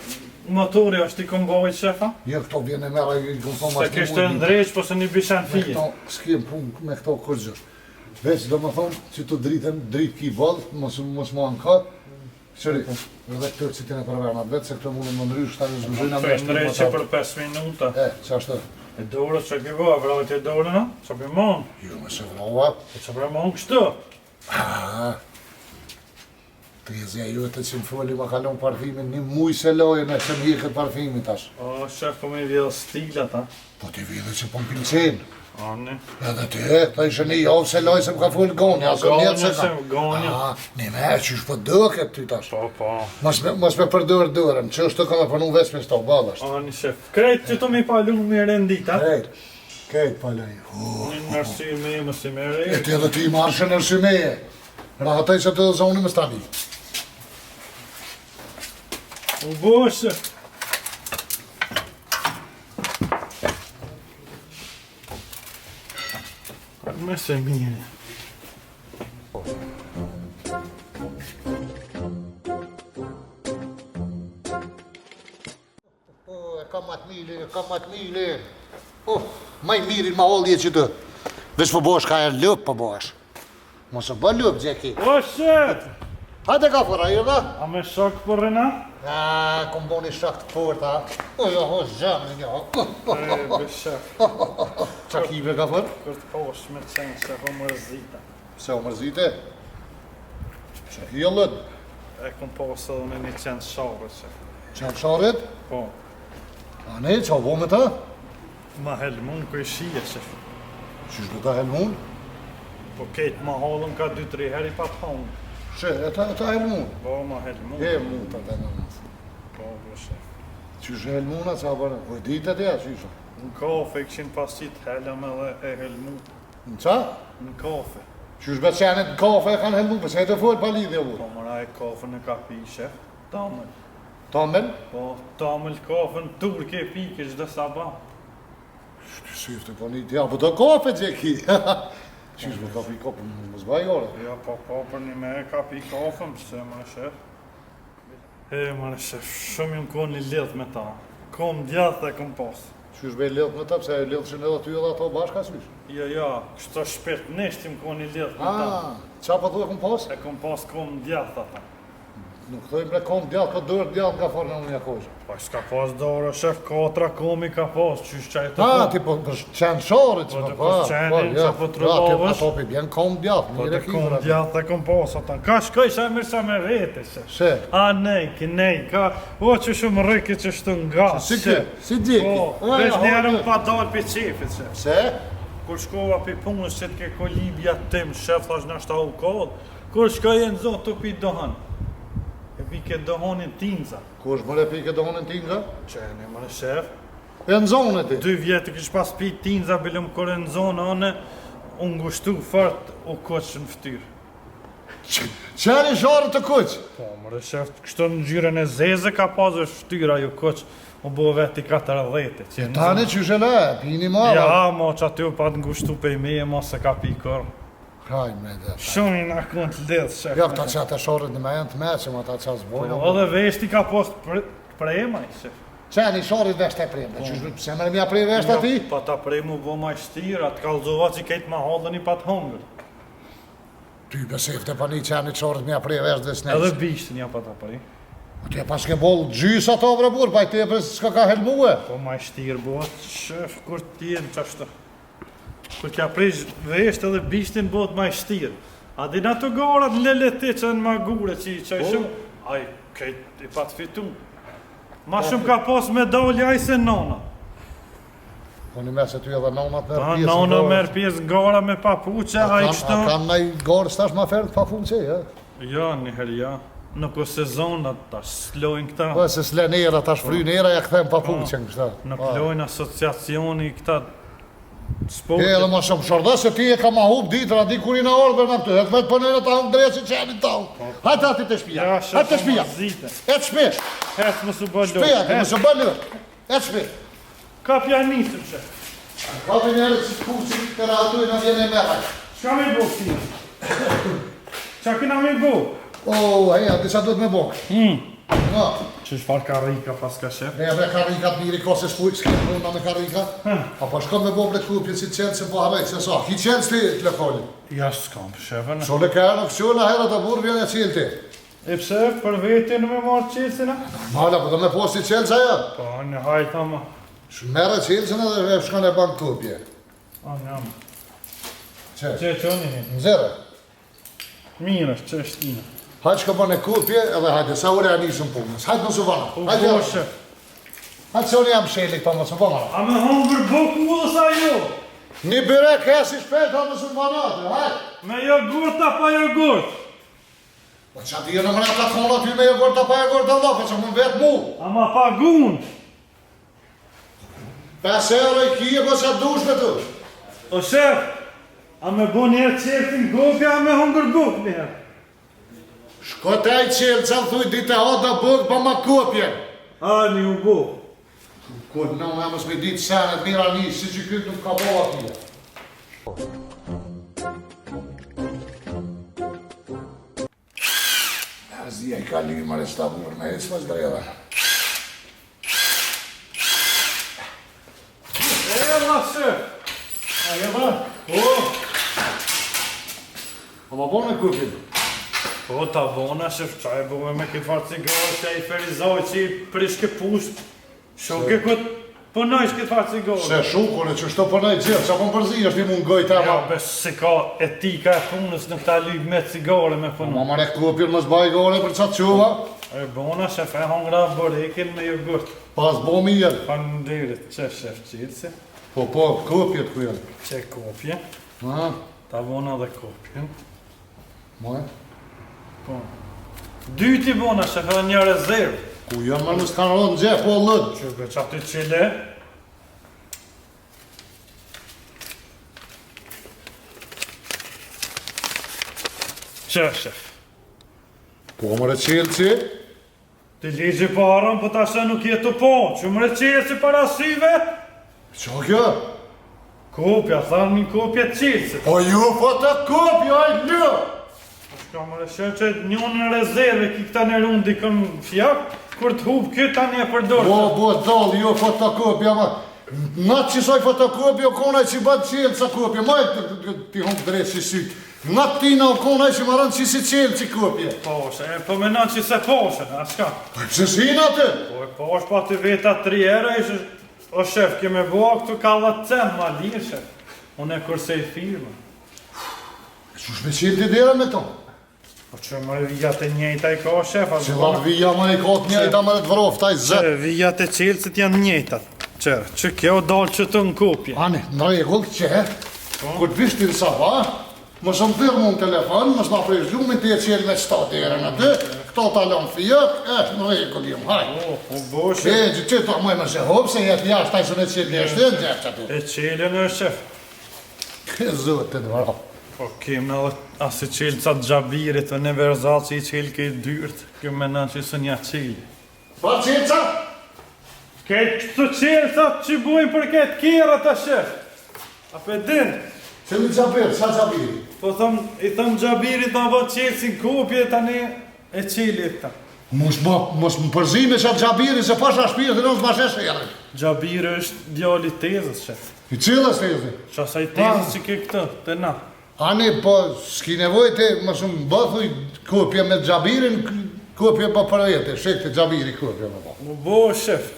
[SPEAKER 1] motori është i kombojt shefa?
[SPEAKER 2] Jo, këto vjen e mera i këmpon
[SPEAKER 1] Se kishte ndreq, po se një bishan
[SPEAKER 2] Me
[SPEAKER 1] fije.
[SPEAKER 2] këto, s'kem pun me këto kur gjë. Veç do më thonë që të dritën, dritë ki vallë, mos më ankar, qëri, edhe këtër që t'jene përvernat vetë, se këto mundën më ndrysh, ta në zgëzhojna
[SPEAKER 1] Të ndreqe për 5 minuta.
[SPEAKER 2] që ashtë,
[SPEAKER 1] E dorës që ki bëha, vrave të dorën, a? Që për mon?
[SPEAKER 2] jo me se vrova,
[SPEAKER 1] E që për mon kështu?
[SPEAKER 2] tezja ju të që më foli ma kalon parfimin, një muj se lojën e që më hikët parfimin tash.
[SPEAKER 1] O, shef, po me vjedhë stilat, a?
[SPEAKER 2] Po t'i vide që po më pincen.
[SPEAKER 1] Ani.
[SPEAKER 2] Edhe ty, ta ishe një javë se lojë se më ka full goni, asë
[SPEAKER 1] Gonja
[SPEAKER 2] njetë se ka.
[SPEAKER 1] se, gonja.
[SPEAKER 2] Një me që është po dëket ty tash.
[SPEAKER 1] Po, po.
[SPEAKER 2] Mos me përdojrë dërëm, që është të ka me përnu vesme s'to ballasht.
[SPEAKER 1] Ani, shef. Krejt që të mi palu me rendit, a?
[SPEAKER 2] Kejt palaj.
[SPEAKER 1] Një nërsi me më si me
[SPEAKER 2] E
[SPEAKER 1] rejt.
[SPEAKER 2] ti edhe ti marshë në rësymeje. Rahataj që të zonë më stani.
[SPEAKER 1] U boshë. Me se mirë.
[SPEAKER 2] E kam atë mili, e kam atë mili. Maj mirin ma ollje që të. Vesh po bosh ka e lëp po bosh. Mos e bë lëp, Gjeki.
[SPEAKER 1] O, shef!
[SPEAKER 2] Hajde ka fëra, jo da?
[SPEAKER 1] A me shok për rëna?
[SPEAKER 2] Kom boni shak të forta. Jo, ho, zhamë, jo.
[SPEAKER 1] E, be shef.
[SPEAKER 2] Qa kive ka fër?
[SPEAKER 1] Kër të posh me qenë, shef, o mërzita.
[SPEAKER 2] Se o mërzite? Qa ki jo lët?
[SPEAKER 1] E kom posë edhe me një qenë shabë, shef.
[SPEAKER 2] Qa në sharet?
[SPEAKER 1] Po.
[SPEAKER 2] A ne, qa vo me ta?
[SPEAKER 1] Ma helmun kë i shije, shef.
[SPEAKER 2] Qysh du ta helmun?
[SPEAKER 1] Po ketë ma halën ka 2-3 heri pa të hangë.
[SPEAKER 2] Që, e ta helmun?
[SPEAKER 1] Po, ma helmun.
[SPEAKER 2] E mu ta të helmun.
[SPEAKER 1] Po, be shef.
[SPEAKER 2] Qysh e helmuna, qa bërë? Po ditet e, qysh?
[SPEAKER 1] Në kafe këshin pasit helëm edhe e helmun.
[SPEAKER 2] Në qa?
[SPEAKER 1] Në kafe.
[SPEAKER 2] Qysh beqenet në kafe e kanë helmun, përse e të folë pa lidhje u.
[SPEAKER 1] Po, mëra e kafe në ka pi, shef. Tamël.
[SPEAKER 2] Tamel?
[SPEAKER 1] Po, tamël kafe në turke pike çdo sabah.
[SPEAKER 2] Ty syfte po një tja, po do kafe Gjeki. Qysh me ka pi kafe, më zbaj ore.
[SPEAKER 1] Ja, po, për një me e ka pi kafe, mëse, më shef. E, më shef, shumë jëmë konë një lidh me ta. Kom djathë e kom pas.
[SPEAKER 2] Qysh me lidh me ta, pse e lidhshin edhe ty edhe ato bashkë asysh?
[SPEAKER 1] Ja, kështë shpet neshtim koni lidhë me ta.
[SPEAKER 2] Qa pa duhe kom pas?
[SPEAKER 1] E kom pas kom djathë ata.
[SPEAKER 2] Nuk thojmë me kom djathë, po dërë djathë nga forë në unë jakojshë.
[SPEAKER 1] Pa s'ka pas dorë, shef 4 komi ka pas, qysh qaj të
[SPEAKER 2] Ti po për qenë sharit që
[SPEAKER 1] Po,
[SPEAKER 2] më
[SPEAKER 1] të për qenin, qa po të rëllovësh.
[SPEAKER 2] Ato pi bjen kom djathë,
[SPEAKER 1] Po
[SPEAKER 2] mire
[SPEAKER 1] të kom
[SPEAKER 2] kivra.
[SPEAKER 1] djathë e kom pas ata. Ka shkoj sa mirë sa me vete se.
[SPEAKER 2] Se?
[SPEAKER 1] A nej, ka, o që shumë rëki që shtu nga.
[SPEAKER 2] Si kë? Si djeki?
[SPEAKER 1] Po, veç njerën pa dalë për qefit se.
[SPEAKER 2] Se?
[SPEAKER 1] Kur shkova për punës që t'ke kolibja tim, shef thash në ashta u kodë, kur shkoj e në zonë të pi dohën. E pi ke dohonin tinza.
[SPEAKER 2] Kush më le pike dohonin tinza?
[SPEAKER 1] Qeni më në shef.
[SPEAKER 2] E në zonë ti?
[SPEAKER 1] 2 vjetë kish pas pi tinza, bilëm kur e në zonë anë, unë ngushtu fart u koqë në ftyrë.
[SPEAKER 2] Qeni sharët të kuq?
[SPEAKER 1] Po, më në shef, kështu në gjyren e zeze ka pas është ftyra ju koqë, u bo veti 40.
[SPEAKER 2] Tani që shele, pini marë.
[SPEAKER 1] Ja, mo që aty u pa të ngushtu pe i meje, mo se ka pi kërë.
[SPEAKER 2] Kraj me dhe.
[SPEAKER 1] Shumë i në kënë të lidhë, shef.
[SPEAKER 2] Ja, këta që ata sharët në me janë të meqëm, ata që zbojnë.
[SPEAKER 1] Po, edhe veshti ka post prema i shef.
[SPEAKER 2] Qeni sharët vesht e premë, që pse mërë mja prej vesht ati?
[SPEAKER 1] Pa ta premu bo ma shtirë, atë kalzova që kejtë ma hodhën i pa të hongër.
[SPEAKER 2] Ty besefte pa një qeni sharët mja prej vesht dhe snejsh.
[SPEAKER 1] Edhe bishtin ja pa ta prej.
[SPEAKER 2] Ti e pas ke boll gjys ato bre burr, pa i tepër s'ka ka helmue.
[SPEAKER 1] Po ma shtirë bo, shef, kur t'jen qashtë. Kur t'ja prish vesht edhe bishtin bo të ma shtirë. A din ato garat në leleti që në magure që i qajshëm, aj, kejt i pa të fitu. Ma shumë ka pas medalja i se nona.
[SPEAKER 2] Po një mes e ty edhe nonat merë
[SPEAKER 1] Ta
[SPEAKER 2] pjesë.
[SPEAKER 1] nona merë pjesë gara me papuqe, a i
[SPEAKER 2] A
[SPEAKER 1] kështu.
[SPEAKER 2] kanë nëj garë s'tash ma ferë të pa funë që, ja?
[SPEAKER 1] Ja, njëherë ja. Nuk o sezonat tash, slojnë këta.
[SPEAKER 2] Po se s'le nera, tash fry nera, ja këthem pa funë që në kështa.
[SPEAKER 1] Nuk lojnë asociacioni këta
[SPEAKER 2] E
[SPEAKER 1] sportit.
[SPEAKER 2] edhe ma shumë shorda se ti e ka ma hub ditër, a di kur i në orë në këtu, e të vetë për nëre ta hub drejë që qenin tau. Hajtë ati të shpia,
[SPEAKER 1] Ja,
[SPEAKER 2] hajtë të shpia,
[SPEAKER 1] zite.
[SPEAKER 2] e të shpi,
[SPEAKER 1] Hecë më su bëllo.
[SPEAKER 2] shpia, ti më së bëllë, e të shpi.
[SPEAKER 1] Ka pianisëm që.
[SPEAKER 2] Ka për njerë që të kurë që të ratu i në vjene me hajtë.
[SPEAKER 1] Qka me bo këti? Qa kina me bo?
[SPEAKER 2] O, heja, disa duhet me bokë. No.
[SPEAKER 1] Që shfar karika pas ka shef?
[SPEAKER 2] Ne bre karrikat miri ka se s'puj, s'ke puna me karrika. Apo shkom me bo bre kupje si qenë se po harrejt, se sa, ki qenë s'ti të lekoli.
[SPEAKER 1] Ja s'kam shefën.
[SPEAKER 2] So le ka në kësio në herë të burë vjen e cilë ti.
[SPEAKER 1] E pse për vetin me marrë qilësina?
[SPEAKER 2] Mala, po të me posti qenë që ajo.
[SPEAKER 1] Po, në hajta ma.
[SPEAKER 2] Merë qilësën edhe shkon e banë kupje.
[SPEAKER 1] A, njam.
[SPEAKER 2] Që?
[SPEAKER 1] Që qoni një?
[SPEAKER 2] Në zere.
[SPEAKER 1] Mirë, që është tina.
[SPEAKER 2] Hajtë shko banë e kupje edhe hajtë, sa ure a njësën punës. Hajtë më së vana.
[SPEAKER 1] Po,
[SPEAKER 2] Hajtë
[SPEAKER 1] po,
[SPEAKER 2] jashtë.
[SPEAKER 1] shef.
[SPEAKER 2] Hajtë se unë jam shelik pa më së vana.
[SPEAKER 1] A me hongër boku u dhe sa jo?
[SPEAKER 2] Një bire kësi shpet, ha më së vana. Hajtë.
[SPEAKER 1] Me jogurt apo jogurt?
[SPEAKER 2] Po që ati e në mërë të thonë aty me jogurt apo jogurt të dha, po që më vetë mu.
[SPEAKER 1] A ma pagun?
[SPEAKER 2] 5 euro i kije, po që dush me të.
[SPEAKER 1] O shef, a me bo njerë qeltin gopja, a me hongër buk njerë?
[SPEAKER 2] Shko të ajë qelë, që thuj dite hada bëgë pa ma kopje.
[SPEAKER 1] A, një u bo.
[SPEAKER 2] Kur në me mësë me ditë senet, mira një, si që këtë nuk ka bo atje. Azia i ka lirë mare stabur me hecë pas dreva.
[SPEAKER 1] E, ma shef.
[SPEAKER 2] A je bra?
[SPEAKER 1] Po,
[SPEAKER 2] Po ma bo me kupin.
[SPEAKER 1] po, ta bona, shef, qa e bove me këtë farë cigarë, që e i ferizoj që i prishke pusht. Shoke këtë pënoj që këtë farë cigarë.
[SPEAKER 2] Se shukone që shto përnej gjithë, që po më përzi, është i mund gojtë
[SPEAKER 1] Ja,
[SPEAKER 2] ama.
[SPEAKER 1] bes se ka etika e punës në këta lyb me cigare me
[SPEAKER 2] Ma
[SPEAKER 1] punë.
[SPEAKER 2] mare kupin më zbaj gole për qatë quva.
[SPEAKER 1] E bona, shef, e hongra borekin me jogurt.
[SPEAKER 2] Pas bo mirë.
[SPEAKER 1] Faleminderit, që shef qilësi,
[SPEAKER 2] Po, kopjet ku janë.
[SPEAKER 1] që kopje,
[SPEAKER 2] Ha?
[SPEAKER 1] ta bona dhe kopjen.
[SPEAKER 2] Moj?
[SPEAKER 1] Po. Dyti bona, shef, edhe një rezervë.
[SPEAKER 2] Ku janë më nësë kanë rënë gjë, po lëdë.
[SPEAKER 1] Që veç aty qile. Që, shef?
[SPEAKER 2] Po më qelë që?
[SPEAKER 1] Ti ligji parën, po tashe nuk jetu po, që më reqirë që parasyve?
[SPEAKER 2] Qa kjo?
[SPEAKER 1] Kopja, thamë një kopja qilësit.
[SPEAKER 2] Po ju po të kopja, aj lë!
[SPEAKER 1] Shka më rëshë që njën në rezerve ki këta në rundi këm fjak, kur të hub këtë tani e përdor.
[SPEAKER 2] Bo, dal, jo fotokopja, ma. Natë që soj fotokopja, o konaj që batë qelë sa kopja, ma e ti humë drejtë si sytë. Natë tina o konaj që më rënë që si qelë që kopja.
[SPEAKER 1] Poshe, e po menon që se poshe, a shka?
[SPEAKER 2] Se si në të?
[SPEAKER 1] Posh pa të veta 3 era, ishë, o shef, keme boa këtu ka 10 cent, ma lirë, shef. Unë e kurse i firma.
[SPEAKER 2] Që shme qelë të dera me to?
[SPEAKER 1] Po që më vijat e njejta i ka, shef, a
[SPEAKER 2] Që latë vija më i kotë njëjta më të vrofta i zëtë.
[SPEAKER 1] që vijat e qelësit janë njejtat. Që kjo dalë që të në kopje.
[SPEAKER 2] Ani, në regull që, kur të vishtin sa ba, më shumë thyrë mu në telefon, më s'ma prej zhumin të e qelë me 7 dera në të, këto talon fijat, në regull jam, haj.
[SPEAKER 1] O, boshe.
[SPEAKER 2] Që të moj më se hopë, se jetë jashtë taj së në qelë një shtë, në gjepë që aty.
[SPEAKER 1] E qelën është, shef.
[SPEAKER 2] Zotë të dvara.
[SPEAKER 1] Po kem në asë qelë ca të gjabirit, të në verzat që i qelë ke dyrt, kjo menon që së një qelë.
[SPEAKER 2] Pa qelë ca?
[SPEAKER 1] Këtë këtë qelë sa që bujnë për këtë kjera të shef. A pe din?
[SPEAKER 2] Që në gjabir, sa gjabiri?
[SPEAKER 1] Po thëm, i thëm gjabirit në vë qelë si në kopje, tani e qelë i këta.
[SPEAKER 2] Mos më përzime që atë gjabiri, se pasha shpirë të nësë ma sheshe jere.
[SPEAKER 1] Gjabiri është djali tezës, shef.
[SPEAKER 2] I cilës të jëzë?
[SPEAKER 1] Qa saj tezës që ke këtë, të na.
[SPEAKER 2] Ani, po, s'ki nevoj të më shumë bëthuj kopje me gjabirin, kopje pa për vete, shek të gjabiri kopje me po.
[SPEAKER 1] Mu bo, shef.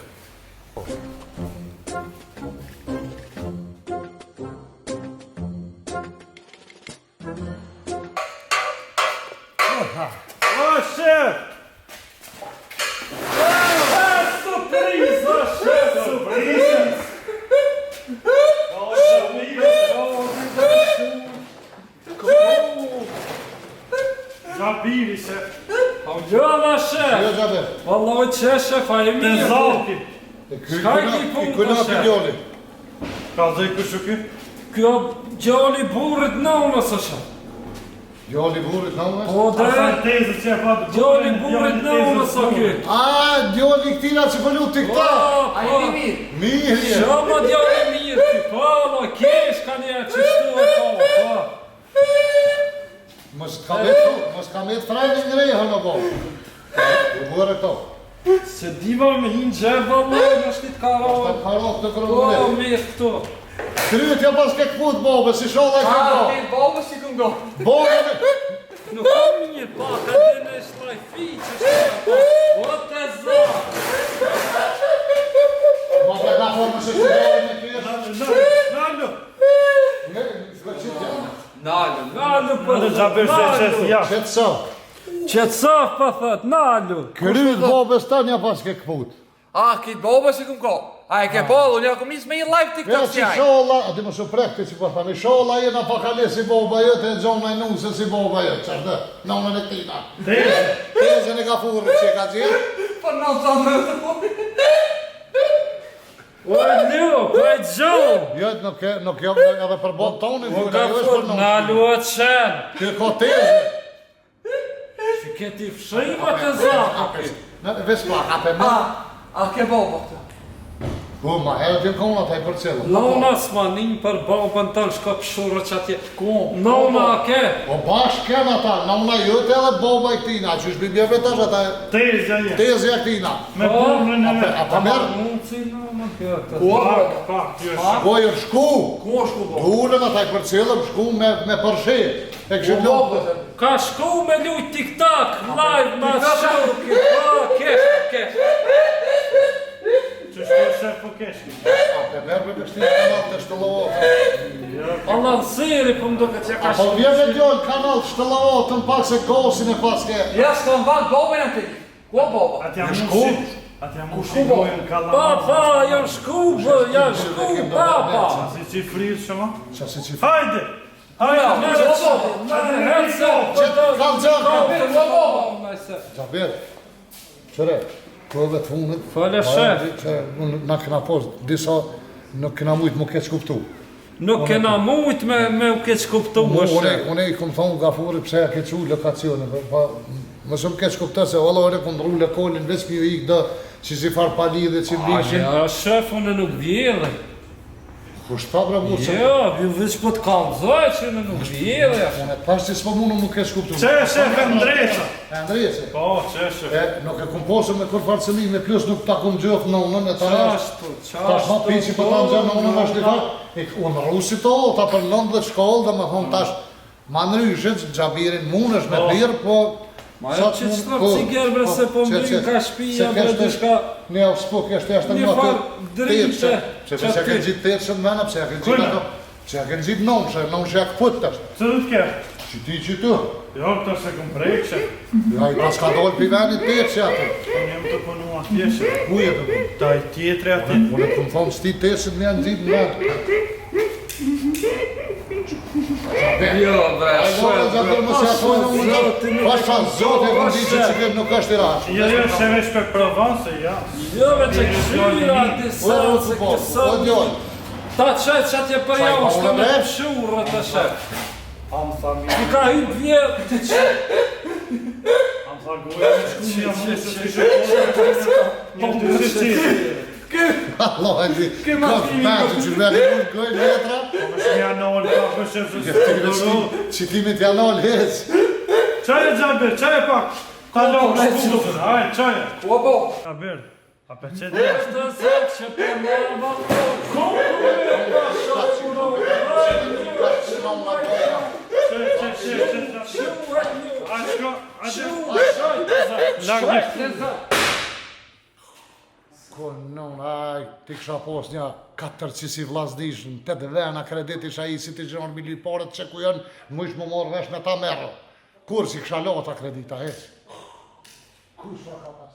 [SPEAKER 1] O, shef!
[SPEAKER 4] Surpriza, shef!
[SPEAKER 1] Surpriza! Gjabiri, shef.
[SPEAKER 4] Gjalla, shef!
[SPEAKER 2] Jo gjabir.
[SPEAKER 4] Vallaj që shef, a e
[SPEAKER 1] Të
[SPEAKER 4] mirë.
[SPEAKER 1] zalki.
[SPEAKER 4] Shka i ki punë
[SPEAKER 2] I kuna
[SPEAKER 4] të shef?
[SPEAKER 2] pidjoli.
[SPEAKER 1] Ka dhe i kështu ky?
[SPEAKER 4] Kjo gjalli burit nënës është.
[SPEAKER 2] Djoli burit në me?
[SPEAKER 4] Po
[SPEAKER 1] A sa
[SPEAKER 4] dhe,
[SPEAKER 1] tezës që e pa të
[SPEAKER 4] gjalli burit nënës o kjo.
[SPEAKER 2] A, djoli këtina që pëllu të këta.
[SPEAKER 4] Po, po.
[SPEAKER 2] Mirë je.
[SPEAKER 4] Shama djalli mirë ti, po, no, kesh ka një që shtu e po.
[SPEAKER 2] Mos ka met frajnë në rejë në bo. U bërë këto.
[SPEAKER 4] Se diva me hinë gjerë vallaj, në shtit
[SPEAKER 2] Ta
[SPEAKER 4] karot.
[SPEAKER 2] karot të
[SPEAKER 4] Po,
[SPEAKER 2] kërëmëre.
[SPEAKER 4] mirë këto.
[SPEAKER 2] Krytja pas ke këput bobe, si shola e këto.
[SPEAKER 7] Bobe si këm go.
[SPEAKER 2] Bobe me...
[SPEAKER 4] Nuk ka mirë, pa, ka dhe në shlaj fiqë, shtu, o të za.
[SPEAKER 2] Ma për ka formë se që dojë me kërë.
[SPEAKER 1] Nalë!
[SPEAKER 4] Nalu për
[SPEAKER 1] Në gjabir se qesë jashtë.
[SPEAKER 2] Qëtë sa.
[SPEAKER 4] Qetsaf pa thët, nalu.
[SPEAKER 2] Kryt bobe stanja pas ke këput.
[SPEAKER 7] Ah, ki bobe si këm go. A e ke polu, një kom isë me i live
[SPEAKER 2] Ja,
[SPEAKER 7] TikTok
[SPEAKER 2] si
[SPEAKER 7] që aj.
[SPEAKER 2] shola, ati më shumë prekti që po thani, shola jena pa kale si boba jëtë, e gjonë e nuse si boba jëtë, qërë nënën e këtina.
[SPEAKER 1] Tezë!
[SPEAKER 2] Tezën e ka furë që ka gjithë.
[SPEAKER 7] Po në të më të po.
[SPEAKER 4] O e lu, pa e gjohë.
[SPEAKER 2] Jëtë nuk jam edhe për bon tonin,
[SPEAKER 4] O
[SPEAKER 2] nuk
[SPEAKER 4] ka
[SPEAKER 2] ajo është
[SPEAKER 4] furt,
[SPEAKER 2] për nënë.
[SPEAKER 4] nalu o qenë.
[SPEAKER 2] Kjo ka tezë.
[SPEAKER 4] Që këti fshima të za.
[SPEAKER 2] Në vespa, hape më.
[SPEAKER 7] A ke bobe këtë.
[SPEAKER 2] Po, ma herë t'jem kona taj për cilë.
[SPEAKER 4] Nona s'ma njën për babën tënë shka pëshurë që atje. Nona a ke.
[SPEAKER 2] Po bashkë kena ta, nëna jëtë edhe boba i këtina, që është bibjeve tash ata
[SPEAKER 1] Tezë një.
[SPEAKER 2] tezë e këtina.
[SPEAKER 1] Me bumrën e me.
[SPEAKER 2] Ata merë,
[SPEAKER 4] Mund si nona kjo të.
[SPEAKER 1] Pak, kjo është.
[SPEAKER 2] po jë shku.
[SPEAKER 7] Ku është ku bobe?
[SPEAKER 2] Dullën ata i për cilëm, shku me përshe. E kështë lopë.
[SPEAKER 4] Ka shku me lujt TikTok, live ma shurki. Po, kesh.
[SPEAKER 1] Që shko shef po keshki.
[SPEAKER 2] Ape merë me pështinë kanal të shtëllohë.
[SPEAKER 4] Allah në siri, po më duke që ka
[SPEAKER 2] Apo
[SPEAKER 4] shku.
[SPEAKER 2] vjen e djojnë kanal të shtëllohë, të në pak se gosin e paske.
[SPEAKER 7] Ja, s'ka më vakë bobe në ti. Ku bobe?
[SPEAKER 1] Atë jam
[SPEAKER 2] shku?
[SPEAKER 1] Atë jam shkojnë kalamar.
[SPEAKER 4] Papa, janë shku, bë, janë shku, papa.
[SPEAKER 1] Si që i frisë shumë?
[SPEAKER 2] Qa si që
[SPEAKER 1] Hajde!
[SPEAKER 7] Ja,
[SPEAKER 1] Hajde!
[SPEAKER 7] me bobe.
[SPEAKER 2] Kalë gjaka.
[SPEAKER 7] Ku bobe?
[SPEAKER 2] Gjabir, qëre, këve të funët.
[SPEAKER 4] Fale shef.
[SPEAKER 2] Që na këna posë, disa nuk këna mujtë më keq kuptu.
[SPEAKER 4] Nuk kena mujt me u keq kuptu më shef.
[SPEAKER 2] Une i këmë thonë gafuri pse ja kequ lokacionin, më shumë keq kuptu se valla ore këmë rru lokolin, veç mi u ikë dë që si farë pali dhe që blishin.
[SPEAKER 4] Ja, shef, unë nuk vjedhe.
[SPEAKER 2] Kush ta bre burë që...
[SPEAKER 4] Jo, ju veç po të kalzoj që në nuk vjedhe.
[SPEAKER 2] Unë e pash që s'po mundu më kesh kuptu.
[SPEAKER 1] Qeshe e ndreqa.
[SPEAKER 2] E ndrece.
[SPEAKER 1] Po, qeshe.
[SPEAKER 2] E nuk e kum posë me kur farcëllime, plus nuk ta kum gjohë në unën e ta reshtë. Tash ma pici po ta në gjë në unën është një farë. Unë rusi to, ta për lëndë dhe shkollë dhe me thonë tash, ma nëryshet, gjabirin mund është me birë, po...
[SPEAKER 4] Ma e që qëtë cigerë bre se po mbrin ka shpija bre dhe shka...
[SPEAKER 2] Ne o s'po kështë e ashtë në
[SPEAKER 4] Një
[SPEAKER 2] më
[SPEAKER 4] farë drejtë
[SPEAKER 2] që pëse e kënë gjitë të jetës në mena, pëse e kënë gjitë ato... Pëse e kënë gjitë nëmë që e këpët të ashtë.
[SPEAKER 1] Që du t'ke?
[SPEAKER 2] Që ti që tu?
[SPEAKER 1] Jo, këto se këm prekëshe.
[SPEAKER 2] Ja, i pas ka dollë për venit të jetës që ato.
[SPEAKER 1] Unë jem të punu atjeshe.
[SPEAKER 2] Ku je të punë?
[SPEAKER 1] Taj tjetëre ati.
[SPEAKER 2] Unë e këmë thonë s'ti të jetës në janë gjitë në vetë.
[SPEAKER 4] Jo, bre,
[SPEAKER 2] Pasha zote e këndi që këtë nuk është i rashë.
[SPEAKER 1] Jo, se vesh për Provence, ja.
[SPEAKER 4] Jo, me që këshyra disa se kësë... Ta qëtë që atje për jau është të me shurë të shërë.
[SPEAKER 1] Am tha mi.
[SPEAKER 4] I ka hypë vjetë të qëtë.
[SPEAKER 1] Am tha goja në shkullja mu se s'kishe kohë. Një të zëqirë.
[SPEAKER 2] Allah e di, këtë metë që veri nuk gojnë letra.
[SPEAKER 1] Po me shë janë ollë, ka për shëfë së
[SPEAKER 2] Qikimit janë ollë hecë.
[SPEAKER 1] Qaje Gjabir, qaje pak. Ta lopë shkullën, hajë, qaje.
[SPEAKER 7] Po, po.
[SPEAKER 1] Gjabir, a për qëtë dhe?
[SPEAKER 4] Të zëtë që për më më
[SPEAKER 2] Konon, aj, ti kësha pos një 4 si vlasdish në 8 vena kredit isha i si ti gjënë miliparët që ku janë, mu ishë më morë vesh me ta merë. Kur si kësha lota kredita, he? Kur shra ka pas?